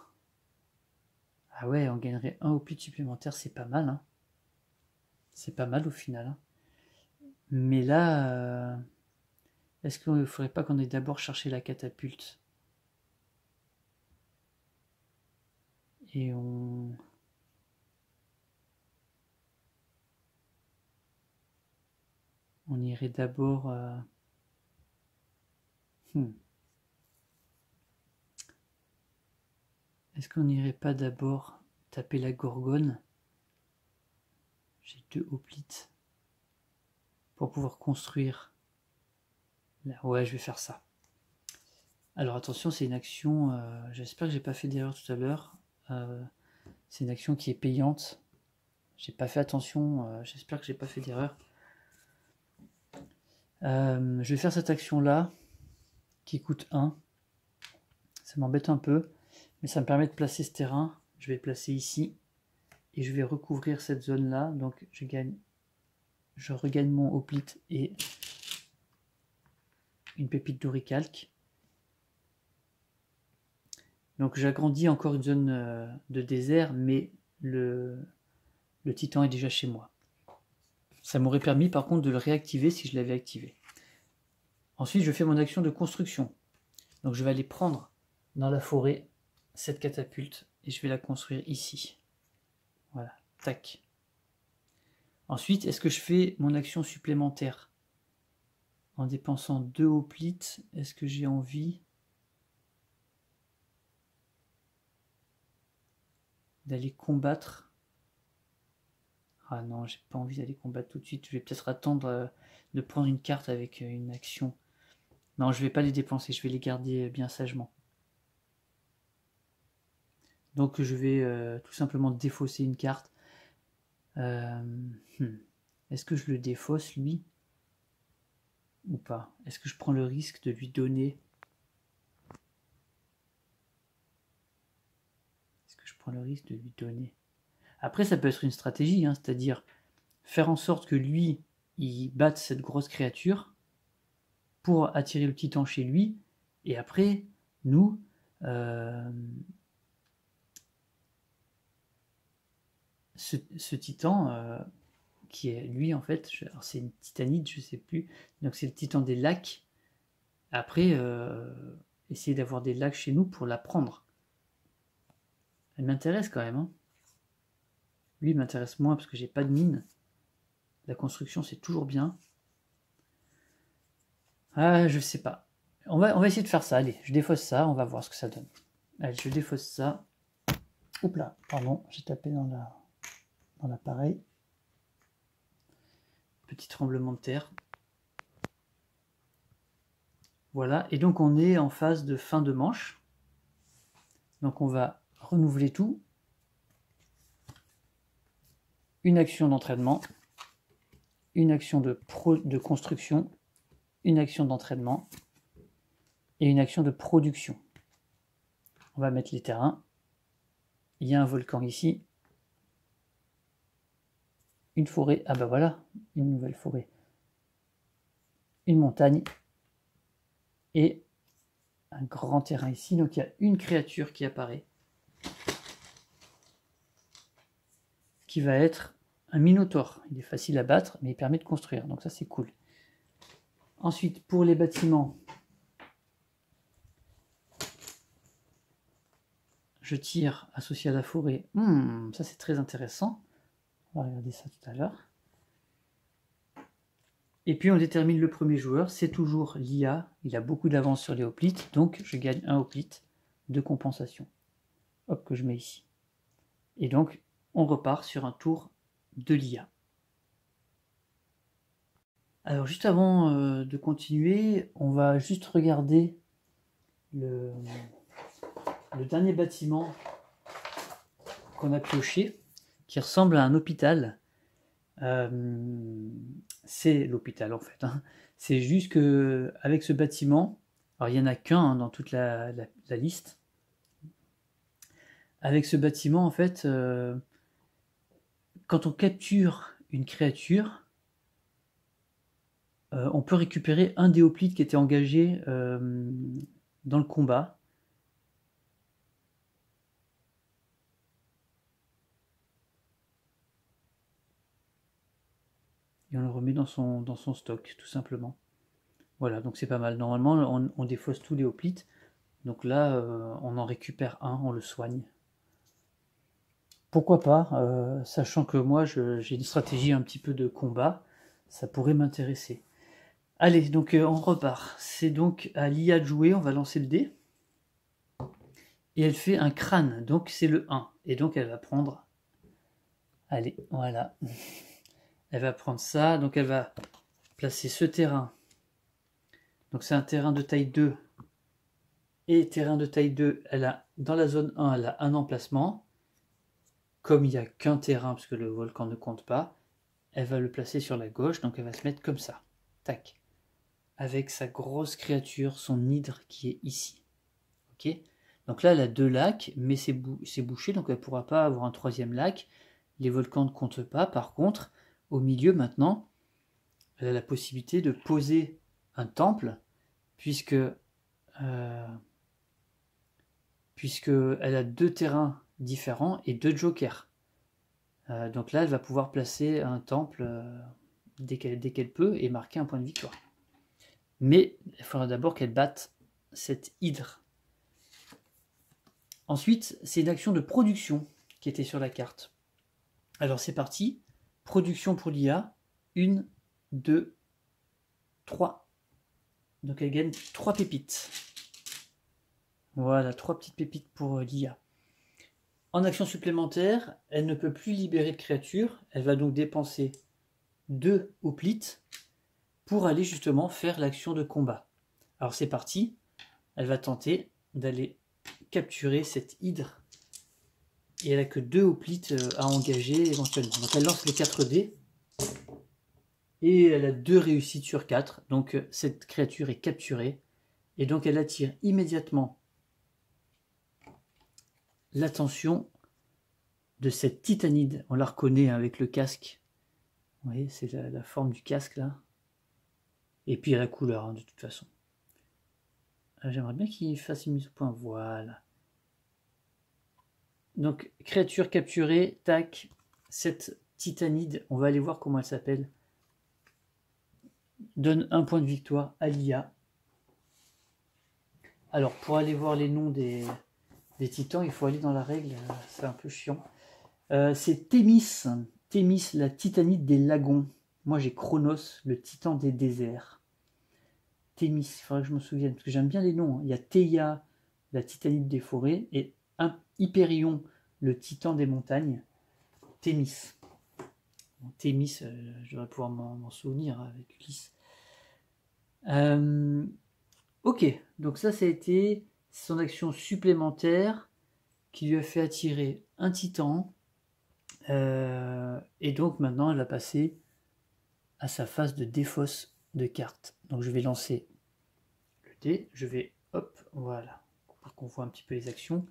Ah ouais, on gagnerait un hoplite supplémentaire, c'est pas mal. Hein. C'est pas mal au final. Hein. Mais là, est-ce qu'il ne faudrait pas qu'on ait d'abord cherché la catapulte? Et on... On irait d'abord... Est-ce qu'on n'irait pas d'abord taper la gorgone? J'ai 2 hoplites. Pour pouvoir construire... Ouais, je vais faire ça. Alors attention, c'est une action... J'espère que j'ai pas fait d'erreur tout à l'heure. C'est une action qui est payante. J'ai pas fait attention. J'espère que j'ai pas fait d'erreur. Je vais faire cette action-là, qui coûte 1. Ça m'embête un peu, mais ça me permet de placer ce terrain. Je vais le placer ici, et je vais recouvrir cette zone-là. Donc je regagne mon hoplite et une pépite d'oricalque. Donc j'agrandis encore une zone de désert, mais le titan est déjà chez moi. Ça m'aurait permis par contre de le réactiver si je l'avais activé. Ensuite, je fais mon action de construction. Donc je vais aller prendre dans la forêt cette catapulte et je vais la construire ici. Voilà, tac. Ensuite, est-ce que je fais mon action supplémentaire en dépensant 2 hoplites? Est-ce que j'ai envie d'aller combattre? Ah non, j'ai pas envie d'aller combattre tout de suite. Je vais peut-être attendre de prendre une carte avec une action. Non, je vais pas les dépenser, je vais les garder bien sagement. Donc je vais tout simplement défausser une carte. Est-ce que je le défausse lui? Ou pas? Est-ce que je prends le risque de lui donner... prends le risque de lui donner. Après, ça peut être une stratégie, hein, c'est-à-dire faire en sorte que lui, il batte cette grosse créature pour attirer le titan chez lui, et après, nous, ce titan, qui est lui en fait, c'est une titanide, je sais plus, donc c'est le titan des lacs. Après, essayer d'avoir des lacs chez nous pour la prendre. Elle m'intéresse quand même, hein. Lui, il m'intéresse moins parce que j'ai pas de mine. La construction, c'est toujours bien. Ah, je sais pas. On va essayer de faire ça. Allez, je défausse ça, on va voir ce que ça donne. Allez, je défausse ça. Oups là, pardon, j'ai tapé dans l'appareil. Petit tremblement de terre. Voilà, et donc on est en phase de fin de manche. Donc on va renouveler tout. Une action d'entraînement, une action de construction, une action d'entraînement et une action de production. On va mettre les terrains. Il y a un volcan ici. Une forêt. Ah bah voilà, une nouvelle forêt. Une montagne. Et un grand terrain ici. Donc il y a une créature qui apparaît. Qui va être un minotaure. Il est facile à battre, mais il permet de construire. Donc ça, c'est cool. Ensuite, pour les bâtiments, je tire associé à la forêt. Ça, c'est très intéressant. On va regarder ça tout à l'heure. Et puis, on détermine le premier joueur. C'est toujours l'IA. Il a beaucoup d'avance sur les hoplites. Donc, je gagne un hoplite de compensation. Hop, que je mets ici. Et donc, on repart sur un tour de l'IA. Alors, juste avant de continuer, on va juste regarder le dernier bâtiment qu'on a pioché, qui ressemble à un hôpital. C'est l'hôpital en fait. Hein. C'est juste que avec ce bâtiment, alors il n'y en a qu'un dans toute la liste. Avec ce bâtiment, en fait, quand on capture une créature, on peut récupérer un des hoplites qui était engagé dans le combat. Et on le remet dans son stock, tout simplement. Voilà, donc c'est pas mal. Normalement, on défausse tous les hoplites. Donc là, on en récupère un, on le soigne. Pourquoi pas, sachant que moi, j'ai une stratégie un petit peu de combat, ça pourrait m'intéresser. Allez, donc on repart. C'est donc à l'IA de jouer, on va lancer le dé. Et elle fait un crâne, donc c'est le 1. Et donc elle va prendre... Allez, voilà. Elle va prendre ça, donc elle va placer ce terrain. Donc c'est un terrain de taille 2. Et terrain de taille 2, elle a, dans la zone 1, elle a un emplacement. Comme il n'y a qu'un terrain, parce que le volcan ne compte pas, elle va le placer sur la gauche, donc elle va se mettre comme ça. Tac. Avec sa grosse créature, son hydre qui est ici. Ok. Donc là, elle a 2 lacs, mais c'est bouché, donc elle ne pourra pas avoir un 3e lac. Les volcans ne comptent pas. Par contre, au milieu, maintenant, elle a la possibilité de poser un temple, puisque elle a 2 terrains différents et 2 jokers. Donc là, elle va pouvoir placer un temple dès qu'elle peut et marquer un point de victoire. Mais il faudra d'abord qu'elle batte cette hydre. Ensuite, c'est une action de production qui était sur la carte. Alors c'est parti. Production pour l'IA. 1, 2, 3. Donc elle gagne 3 pépites. Voilà, 3 petites pépites pour l'IA. En action supplémentaire, elle ne peut plus libérer de créatures. Elle va donc dépenser 2 hoplites pour aller justement faire l'action de combat. Alors c'est parti. Elle va tenter d'aller capturer cette hydre. Et elle n'a que 2 hoplites à engager éventuellement. Donc elle lance les 4 dés. Et elle a 2 réussites sur 4. Donc cette créature est capturée. Et donc elle attire immédiatement l'attention de cette titanide. On la reconnaît avec le casque. Vous voyez, c'est la forme du casque là. Et puis la couleur, hein, de toute façon. J'aimerais bien qu'il fasse une mise au point. Voilà. Donc, créature capturée, tac. Cette titanide, on va aller voir comment elle s'appelle. Donne 1 point de victoire à l'IA. Alors, pour aller voir les noms des titans, il faut aller dans la règle. C'est un peu chiant. C'est Thémis. Thémis, la titanide des lagons. Moi, j'ai Chronos, le titan des déserts. Thémis, il faudrait que je me souvienne, parce que j'aime bien les noms. Il y a Théia, la titanide des forêts, et Hyperion, le titan des montagnes. Thémis. Bon, Thémis, je devrais pouvoir m'en souvenir avec Ulysse. Ok, donc ça a été son action supplémentaire qui lui a fait attirer un titan. Et donc maintenant elle va passer à sa phase de défausse de cartes. Donc je vais lancer le dé, je vais, hop, voilà, pour qu'on voit un petit peu les actions.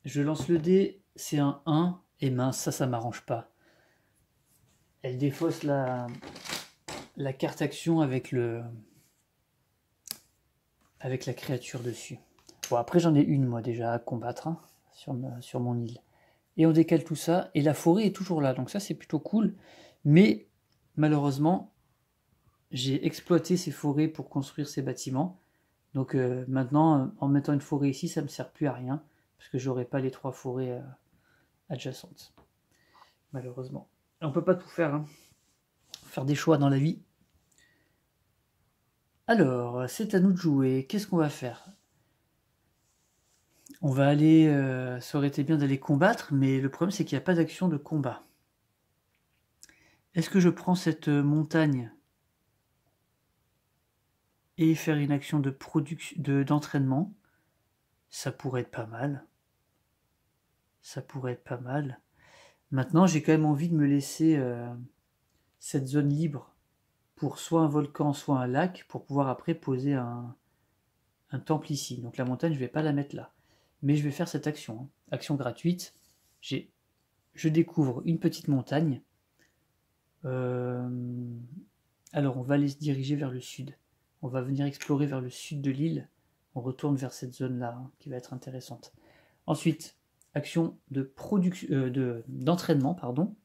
Je lance le dé, c'est un 1, et mince, ça m'arrange pas. Elle défausse la carte action avec la créature dessus. Bon, après j'en ai une moi déjà à combattre, hein, sur mon île. Et on décale tout ça, et la forêt est toujours là, donc ça c'est plutôt cool. Mais malheureusement, j'ai exploité ces forêts pour construire ces bâtiments. Donc maintenant, en mettant une forêt ici, ça ne me sert plus à rien, parce que j'aurai pas les 3 forêts adjacentes. Malheureusement. On peut pas tout faire, hein. Faire des choix dans la vie. Alors, c'est à nous de jouer. Qu'est-ce qu'on va faire? On va aller... ça aurait été bien d'aller combattre, mais le problème c'est qu'il n'y a pas d'action de combat. Est-ce que je prends cette montagne et faire une action d'entraînement? Ça pourrait être pas mal. Ça pourrait être pas mal. Maintenant, j'ai quand même envie de me laisser cette zone libre pour soit un volcan, soit un lac, pour pouvoir après poser un temple ici. Donc la montagne, je ne vais pas la mettre là. Mais je vais faire cette action. Hein. Action gratuite. Je découvre une petite montagne. Alors, on va aller se diriger vers le sud. On va venir explorer vers le sud de l'île. On retourne vers cette zone-là, hein, qui va être intéressante. Ensuite, action d'entraînement, pardon.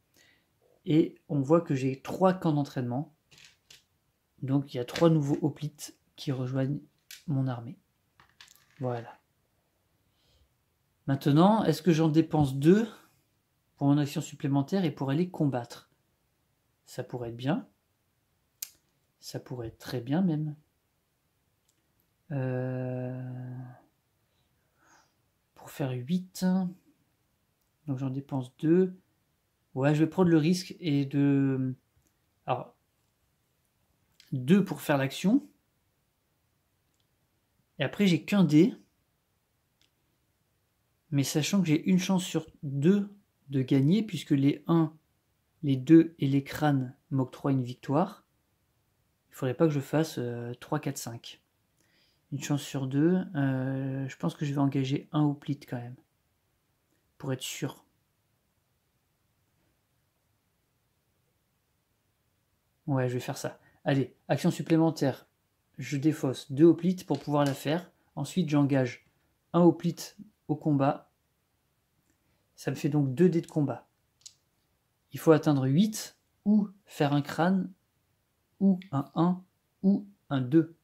Et on voit que j'ai 3 camps d'entraînement. Donc il y a 3 nouveaux hoplites qui rejoignent mon armée. Voilà. Maintenant, est-ce que j'en dépense 2 pour mon action supplémentaire et pour aller combattre? Ça pourrait être bien. Ça pourrait être très bien même. Pour faire 8. Donc j'en dépense 2. Ouais, je vais prendre le risque et de... Alors, 2 pour faire l'action. Et après, j'ai qu'un dé. Mais sachant que j'ai une chance sur 2 de gagner, puisque les 1, les 2 et les crânes m'octroient une victoire, il ne faudrait pas que je fasse 3, 4, 5. Une chance sur 2. Je pense que je vais engager un hoplite quand même. Pour être sûr. Ouais, je vais faire ça. Allez, action supplémentaire. Je défausse 2 hoplites pour pouvoir la faire. Ensuite, j'engage un hoplite au combat. Ça me fait donc 2 dés de combat. Il faut atteindre 8 ou faire un crâne ou un 1 ou un 2.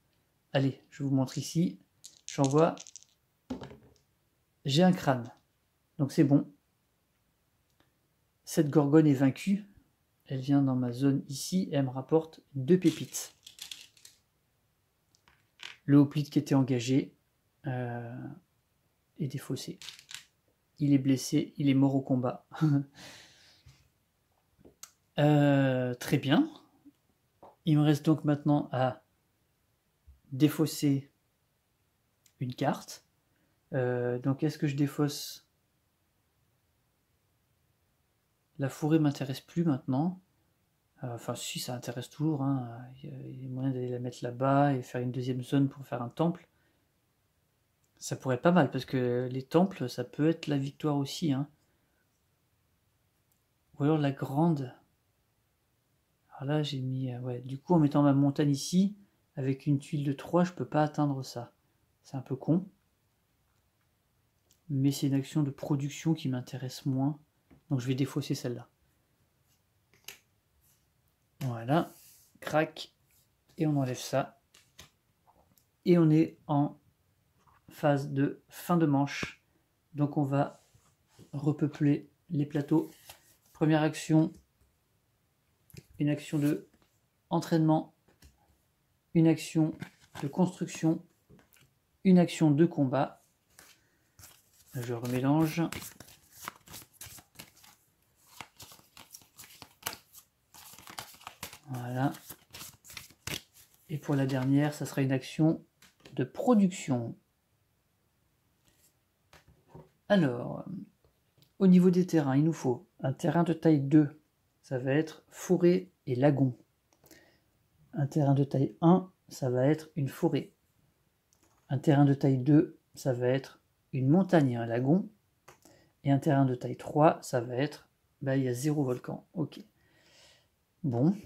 Allez, je vous montre ici. J'envoie. J'ai un crâne. Donc c'est bon. Cette gorgone est vaincue. Elle vient dans ma zone ici et elle me rapporte 2 pépites. Le hoplite qui était engagé est défaussé. Il est blessé, il est mort au combat. Très bien. Il me reste donc maintenant à défausser une carte. Donc est-ce que je défausse? La forêt m'intéresse plus maintenant. Enfin si, ça intéresse toujours. Hein. Il y a moyen d'aller la mettre là-bas et faire une deuxième zone pour faire un temple. Ça pourrait être pas mal parce que les temples, ça peut être la victoire aussi. Hein. Ou alors la grande. Alors là, j'ai mis... ouais, du coup, en mettant ma montagne ici, avec une tuile de 3, je peux pas atteindre ça. C'est un peu con. Mais c'est une action de production qui m'intéresse moins. Donc je vais défausser celle-là. Voilà. Crac. Et on enlève ça. Et on est en phase de fin de manche. Donc on va repeupler les plateaux. Première action, une action de entraînement, une action de construction, une action de combat. Je remélange. Voilà. Et pour la dernière, ça sera une action de production. Alors, au niveau des terrains, il nous faut un terrain de taille 2. Ça va être forêt et lagon. Un terrain de taille 1, ça va être une forêt. Un terrain de taille 2, ça va être une montagne et un lagon. Et un terrain de taille 3, ça va être... il y a 0 volcan. Ok. Bon.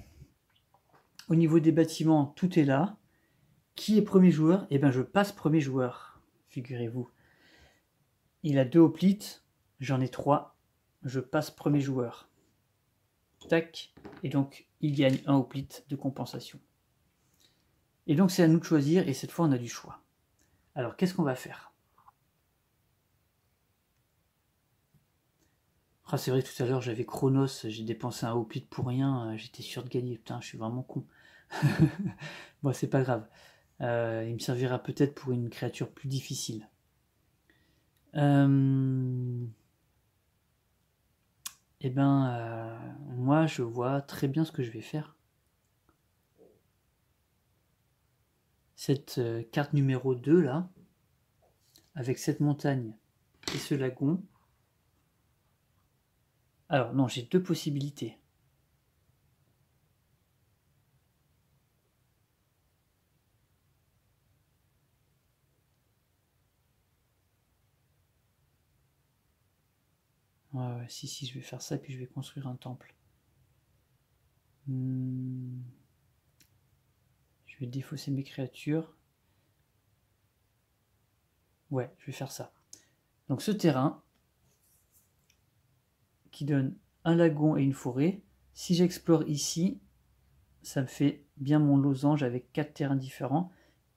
Au niveau des bâtiments, tout est là. Qui est premier joueur? Eh bien, je passe premier joueur, figurez-vous. Il a 2 hoplites, j'en ai 3. Je passe premier joueur. Tac. Et donc, il gagne un hoplite de compensation. Et donc, c'est à nous de choisir, et cette fois, on a du choix. Alors, qu'est-ce qu'on va faire? Ah, c'est vrai que tout à l'heure, j'avais Chronos, j'ai dépensé un hoplite pour rien, j'étais sûr de gagner. Putain, je suis vraiment con. Bon, c'est pas grave. Il me servira peut-être pour une créature plus difficile. Eh ben, moi, je vois très bien ce que je vais faire. Cette carte numéro 2, là, avec cette montagne et ce lagon. Alors, non, j'ai 2 possibilités. Ouais, si, je vais faire ça, puis je vais construire un temple. Je vais défausser mes créatures. Ouais, je vais faire ça. Donc ce terrain, qui donne un lagon et une forêt, si j'explore ici, ça me fait bien mon losange avec 4 terrains différents,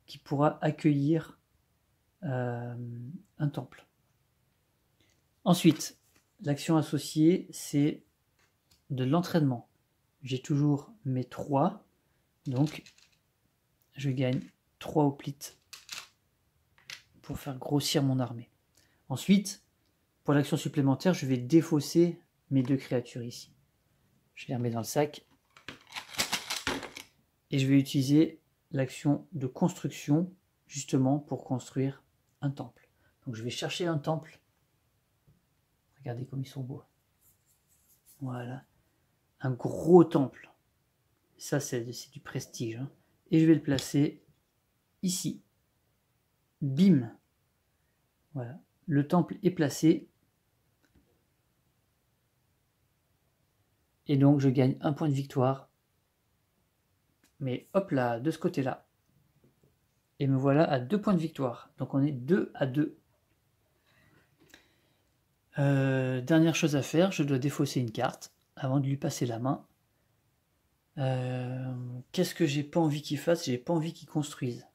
qui pourra accueillir un temple. Ensuite, l'action associée, c'est de l'entraînement. J'ai toujours mes 3, donc je gagne 3 hoplites pour faire grossir mon armée. Ensuite, pour l'action supplémentaire, je vais défausser mes 2 créatures ici. Je les remets dans le sac. Et je vais utiliser l'action de construction, justement, pour construire un temple. Donc je vais chercher un temple. Regardez comme ils sont beaux. Voilà. Un gros temple. Ça, c'est du prestige. Hein. Et je vais le placer ici. Bim. Voilà. Le temple est placé. Et donc, je gagne un point de victoire. Mais hop là, de ce côté-là. Et me voilà à 2 points de victoire. Donc, on est 2 à 2. Dernière chose à faire, je dois défausser une carte avant de lui passer la main. Qu'est-ce que j'ai pas envie qu'il fasse? J'ai pas envie qu'il construise.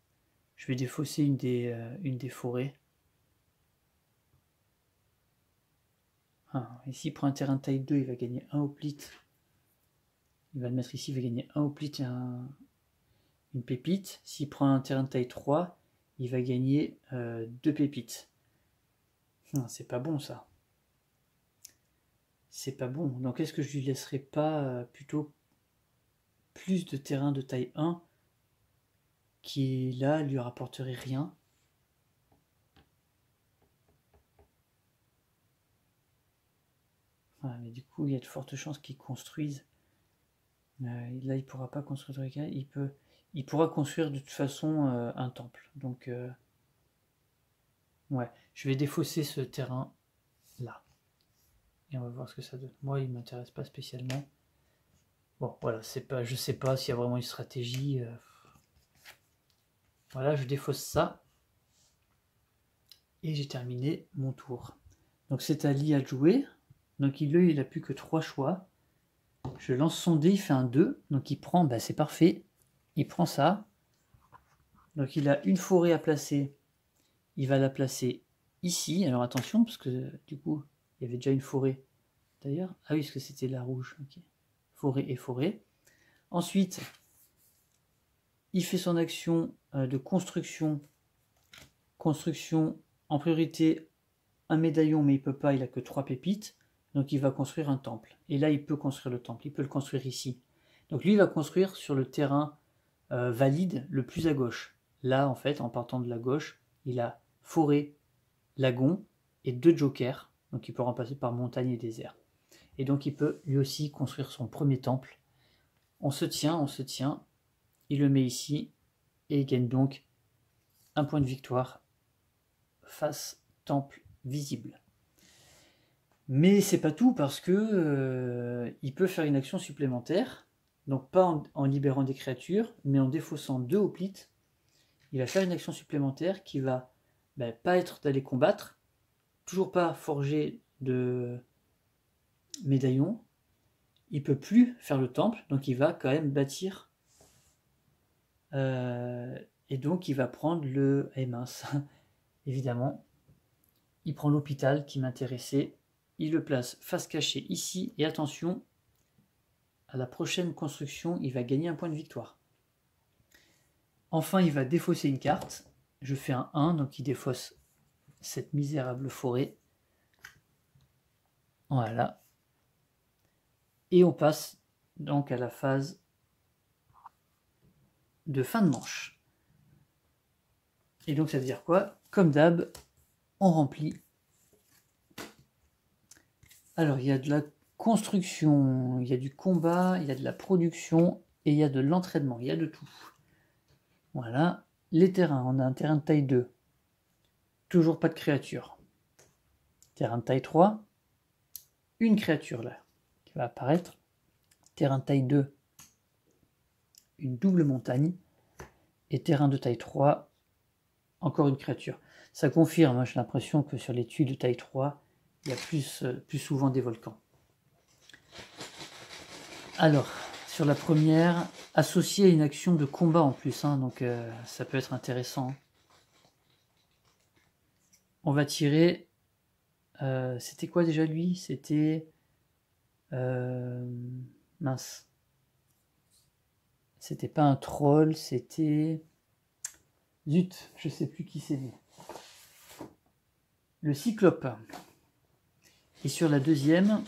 Je vais défausser une des forêts. Ah, ici, pour un terrain de taille 2, il va gagner un hoplite. Il va le mettre ici, il va gagner un hoplite et une pépite. S'il prend un terrain de taille 3, il va gagner 2 pépites. C'est pas bon ça. C'est pas bon. Donc est-ce que je lui laisserai pas plutôt plus de terrain de taille 1 qui là lui rapporterait rien? Mais du coup il y a de fortes chances qu'il construise. Là il pourra pas construire de régal. Il pourra construire de toute façon un temple. Donc ouais, je vais défausser ce terrain là. et on va voir ce que ça donne. Moi, il ne m'intéresse pas spécialement. Bon, voilà, c'est pas, je sais pas s'il y a vraiment une stratégie. Voilà, je défausse ça. Et j'ai terminé mon tour. Donc c'est à Lee à jouer. Donc il a plus que 3 choix. Je lance son dé, il fait un 2. Donc il prend, bah c'est parfait. Il prend ça. Donc il a une forêt à placer. Il va la placer ici. Alors attention, parce que du coup, il y avait déjà une forêt. D'ailleurs, ah oui, parce que c'était la rouge. Okay. Forêt et forêt. Ensuite, il fait son action de construction. Construction en priorité un médaillon, mais il peut pas, il a que 3 pépites. Donc il va construire un temple. Et là, il peut construire le temple. Il peut le construire ici. Donc lui, il va construire sur le terrain valide le plus à gauche. Là, en fait, en partant de la gauche, il a forêt, lagon et 2 jokers. Donc il peut remplacer par montagne et désert. Et donc il peut lui aussi construire son premier temple. On se tient. Il le met ici. Et il gagne donc un point de victoire face temple visible. Mais c'est pas tout parce que il peut faire une action supplémentaire, donc pas en libérant des créatures, mais en défaussant 2 hoplites. Il va faire une action supplémentaire qui va pas être d'aller combattre, toujours pas forger de médaillon. Il peut plus faire le temple, donc il va quand même bâtir. Et donc il va prendre le... Eh mince, évidemment. Il prend l'hôpital qui m'intéressait. Il le place face cachée ici. Et attention, à la prochaine construction, il va gagner un point de victoire. Enfin, il va défausser une carte. Je fais un 1, donc il défausse cette misérable forêt. Voilà. Et on passe donc à la phase de fin de manche. Et donc ça veut dire quoi? Comme d'hab, on remplit. Alors il y a de la construction, il y a du combat, il y a de la production et il y a de l'entraînement, il y a de tout. Voilà. Les terrains, on a un terrain de taille 2. Toujours pas de créature. Terrain de taille 3. Une créature là qui va apparaître. Terrain de taille 2. Une double montagne. Et terrain de taille 3. Encore une créature. Ça confirme, hein, j'ai l'impression que sur les tuiles de taille 3, il y a plus souvent des volcans. Alors, sur la première, associée à une action de combat en plus, hein, donc ça peut être intéressant. On va tirer... c'était quoi déjà lui? C'était... mince. C'était pas un troll, c'était... Zut, je sais plus qui c'est lui. Le cyclope. Et sur la deuxième...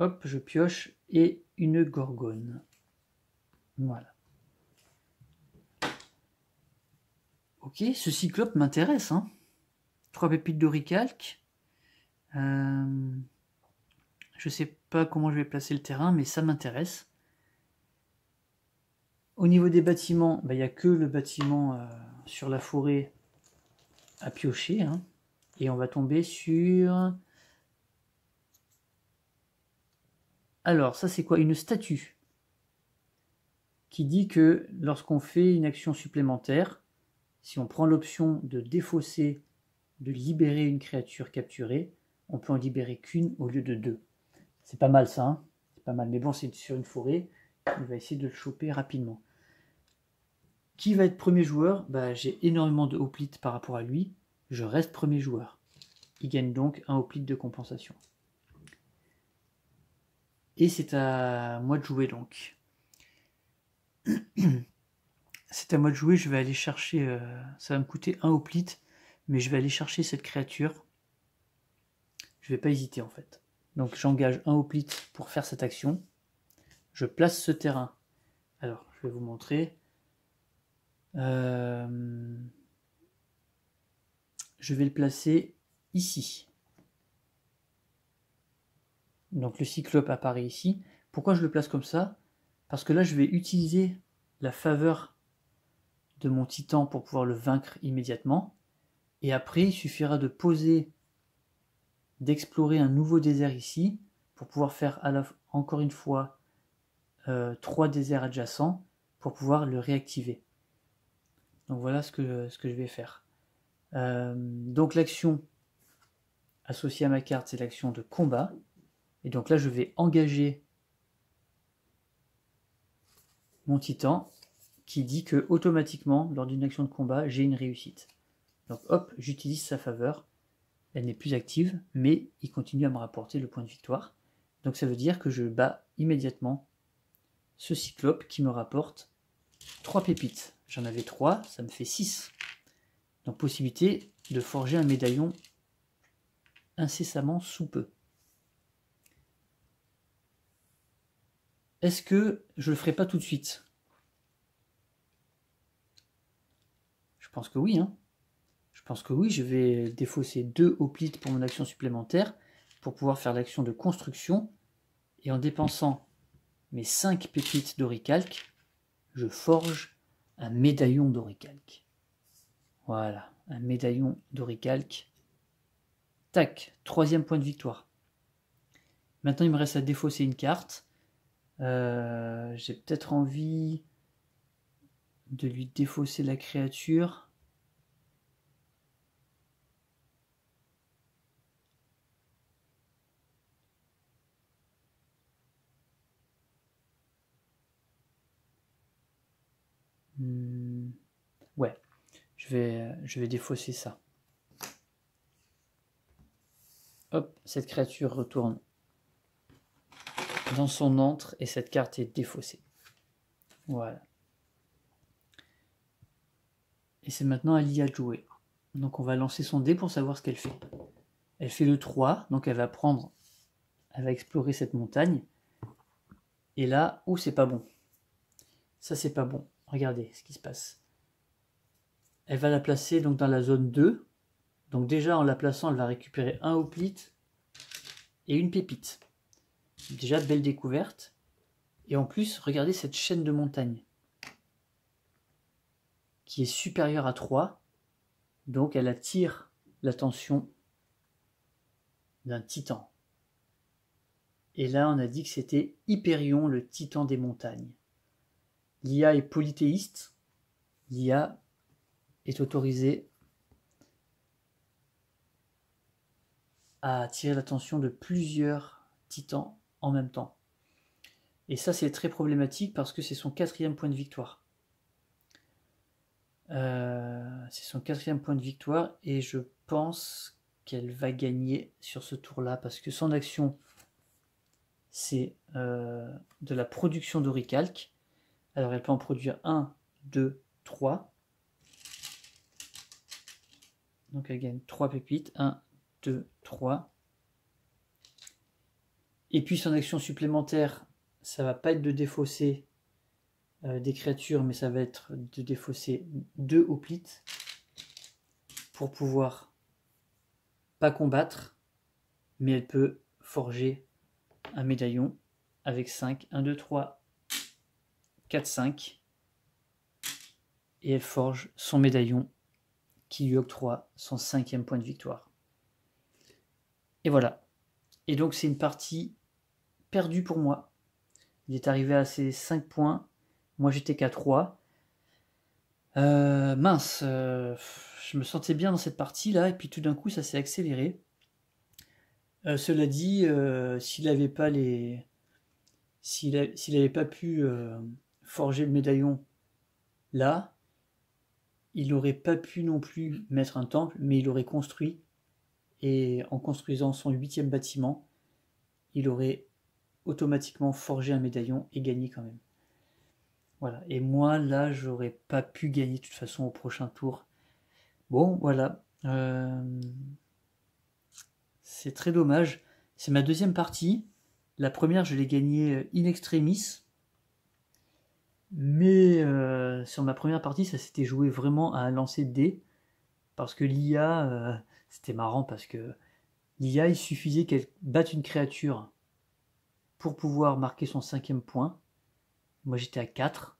Hop, je pioche et une gorgone. Voilà. Ok, ce cyclope m'intéresse. Hein. 3 pépites d'oricalque. Je sais pas comment je vais placer le terrain, mais ça m'intéresse. Au niveau des bâtiments, il n'y a que le bâtiment sur la forêt à piocher. Hein. Et on va tomber sur... Alors, ça c'est quoi? Une statue qui dit que lorsqu'on fait une action supplémentaire, si on prend l'option de défausser, de libérer une créature capturée, on peut en libérer qu'une au lieu de 2. C'est pas mal ça, hein, c'est pas mal. Mais bon, c'est sur une forêt, il va essayer de le choper rapidement. Qui va être premier joueur? J'ai énormément de hoplites par rapport à lui, je reste premier joueur. Il gagne donc un hoplite de compensation. Et c'est à moi de jouer donc. C'est à moi de jouer, je vais aller chercher, ça va me coûter un hoplite, mais je vais aller chercher cette créature. Je vais pas hésiter en fait. Donc j'engage un hoplite pour faire cette action. Je place ce terrain. Alors, je vais vous montrer. Je vais le placer ici. Donc le cyclope apparaît ici. Pourquoi je le place comme ça? Parce que là, je vais utiliser la faveur de mon titan pour pouvoir le vaincre immédiatement. Et après, il suffira de poser d'explorer un nouveau désert ici pour pouvoir faire encore une fois 3 déserts adjacents pour pouvoir le réactiver. Donc voilà ce que je vais faire. Donc l'action associée à ma carte, c'est l'action de combat. Et donc là, je vais engager mon titan qui dit que automatiquement, lors d'une action de combat, j'ai une réussite. Donc hop, j'utilise sa faveur. Elle n'est plus active, mais il continue à me rapporter le point de victoire. Donc ça veut dire que je bats immédiatement ce cyclope qui me rapporte 3 pépites. J'en avais 3, ça me fait 6. Donc possibilité de forger un médaillon incessamment sous peu. Est-ce que je le ferai pas tout de suite? Je pense que oui, hein. Je pense que oui, je vais défausser 2 hoplites pour mon action supplémentaire pour pouvoir faire l'action de construction. Et en dépensant mes 5 pépites d'oricalque, je forge un médaillon d'oricalque. Voilà, un médaillon d'oricalque. Tac, 3e point de victoire. Maintenant, il me reste à défausser une carte. J'ai peut-être envie de lui défausser la créature. Ouais, je vais défausser ça. Hop, cette créature retourne dans son antre et cette carte est défaussée. Voilà. Et c'est maintenant à l'IA de jouer. Donc on va lancer son dé pour savoir ce qu'elle fait. Elle fait le 3, donc elle va explorer cette montagne. Et là, oh c'est pas bon. Ça c'est pas bon. Regardez ce qui se passe. Elle va la placer donc dans la zone 2. Donc déjà en la plaçant, elle va récupérer un hoplite et une pépite. Déjà belle découverte. Et en plus, regardez cette chaîne de montagnes qui est supérieure à 3. Donc elle attire l'attention d'un titan. Et là, on a dit que c'était Hyperion, le titan des montagnes. L'IA est polythéiste. L'IA est autorisée à attirer l'attention de plusieurs titans en même temps. Et ça, c'est très problématique parce que c'est son 4e point de victoire. C'est son 4e point de victoire et je pense qu'elle va gagner sur ce tour-là parce que son action, c'est de la production d'oricalque. Alors elle peut en produire 1, 2, 3. Donc elle gagne 3 pépites. 1, 2, 3. Et puis son action supplémentaire, ça va pas être de défausser des créatures, mais ça va être de défausser 2 hoplites pour pouvoir pas combattre, mais elle peut forger un médaillon avec 5, 1, 2, 3, 4, 5. Et elle forge son médaillon qui lui octroie son 5e point de victoire. Et voilà. Et donc c'est une partie perdue pour moi. Il est arrivé à ses 5 points. Moi j'étais qu'à 3. Mince, je me sentais bien dans cette partie là, et puis tout d'un coup ça s'est accéléré. Cela dit, s'il n'avait pas pu forger le médaillon là, il n'aurait pas pu non plus mettre un temple, mais il aurait construit, et en construisant son 8e bâtiment, il aurait automatiquement forgé un médaillon et gagné quand même. Voilà, et moi là j'aurais pas pu gagner de toute façon au prochain tour. Bon voilà, c'est très dommage. C'est ma 2e partie. La première je l'ai gagnée in extremis. Mais sur ma première partie ça s'était joué vraiment à un lancer de dés. Parce que l'IA, c'était marrant parce que l'IA il suffisait qu'elle batte une créature pour pouvoir marquer son 5e point. Moi j'étais à 4.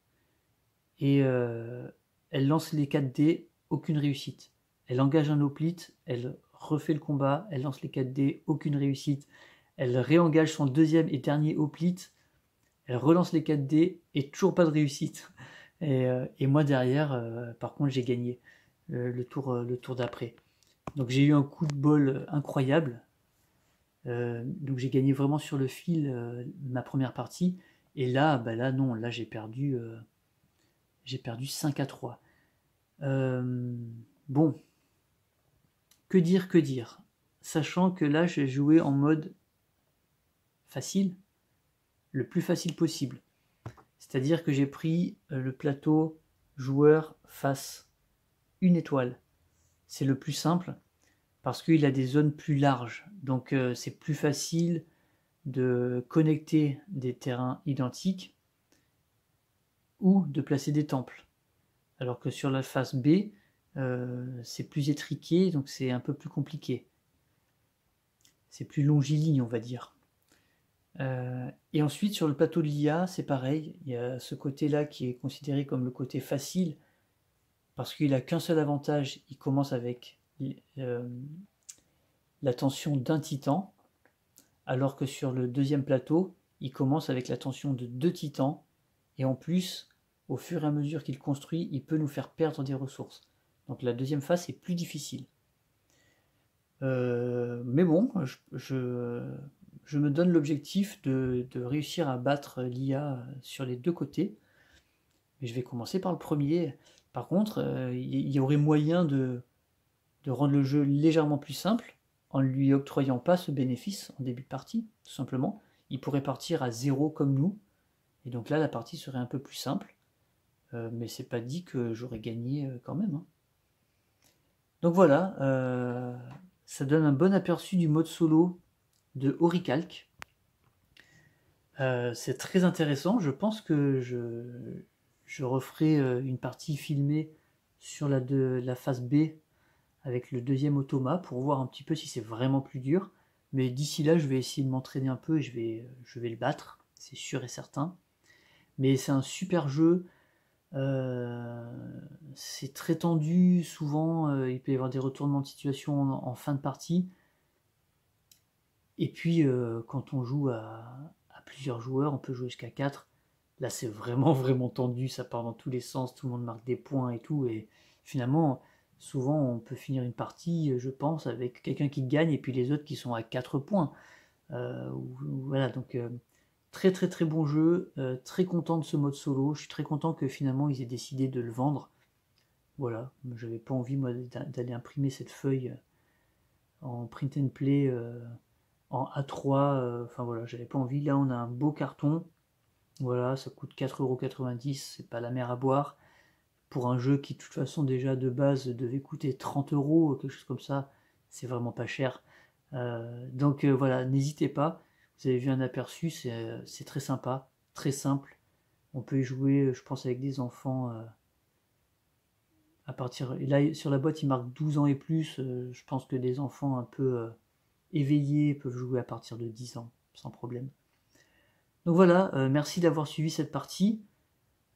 Et elle lance les 4 dés, aucune réussite. Elle engage un hoplite, elle refait le combat, elle lance les 4 dés, aucune réussite. Elle réengage son deuxième et dernier hoplite, elle relance les 4 dés et toujours pas de réussite. Et moi derrière, par contre, j'ai gagné le tour d'après. Donc j'ai eu un coup de bol incroyable. Donc j'ai gagné vraiment sur le fil ma première partie. Et là, là non, là j'ai perdu 5-3. Bon, que dire, sachant que là j'ai joué en mode facile, le plus facile possible. C'est-à-dire que j'ai pris le plateau joueur face 1 étoile. C'est le plus simple parce qu'il a des zones plus larges. Donc c'est plus facile de connecter des terrains identiques ou de placer des temples. Alors que sur la face B, c'est plus étriqué, donc c'est un peu plus compliqué. C'est plus longiligne, on va dire. Et ensuite, sur le plateau de l'IA, c'est pareil. Il y a ce côté-là qui est considéré comme le côté facile, parce qu'il n'a qu'un seul avantage, il commence avec la tension d'un titan, alors que sur le deuxième plateau, il commence avec la tension de 2 titans, et en plus, au fur et à mesure qu'il construit, il peut nous faire perdre des ressources. Donc la deuxième phase est plus difficile. Mais bon, je me donne l'objectif de réussir à battre l'IA sur les 2 côtés. Mais je vais commencer par le premier. Par contre, il y aurait moyen de rendre le jeu légèrement plus simple en lui octroyant pas ce bénéfice en début de partie, tout simplement. Il pourrait partir à 0 comme nous, et donc là la partie serait un peu plus simple, mais c'est pas dit que j'aurais gagné quand même. Hein. Donc voilà, ça donne un bon aperçu du mode solo de Oricalc. C'est très intéressant, je pense que je referai une partie filmée sur la phase B avec le deuxième automa pour voir un petit peu si c'est vraiment plus dur. Mais d'ici là, je vais essayer de m'entraîner un peu et je vais le battre, c'est sûr et certain. Mais c'est un super jeu, c'est très tendu, souvent il peut y avoir des retournements de situation en fin de partie. Et puis quand on joue à plusieurs joueurs, on peut jouer jusqu'à 4. Là c'est vraiment vraiment tendu, ça part dans tous les sens, tout le monde marque des points et tout. Et finalement, souvent on peut finir une partie, je pense, avec quelqu'un qui gagne et puis les autres qui sont à 4 points. Voilà, donc très très très bon jeu, très content de ce mode solo. Je suis très content que finalement ils aient décidé de le vendre. Voilà, j'avais pas envie moi d'aller imprimer cette feuille en print and play en A3, enfin voilà, j'avais pas envie. Là on a un beau carton, voilà, ça coûte 4,90 €, c'est pas la mer à boire. Pour un jeu qui de toute façon déjà de base devait coûter 30 €, quelque chose comme ça, c'est vraiment pas cher. Donc voilà, n'hésitez pas, vous avez vu un aperçu, c'est très sympa, très simple. On peut y jouer, je pense, avec des enfants à partir. Là, sur la boîte, il marque 12 ans et plus. Je pense que des enfants un peu éveillés peuvent jouer à partir de 10 ans, sans problème. Donc voilà, merci d'avoir suivi cette partie.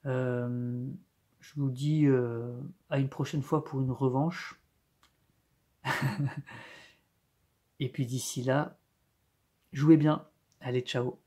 Je vous dis à une prochaine fois pour une revanche. Et puis d'ici là, jouez bien. Allez, ciao.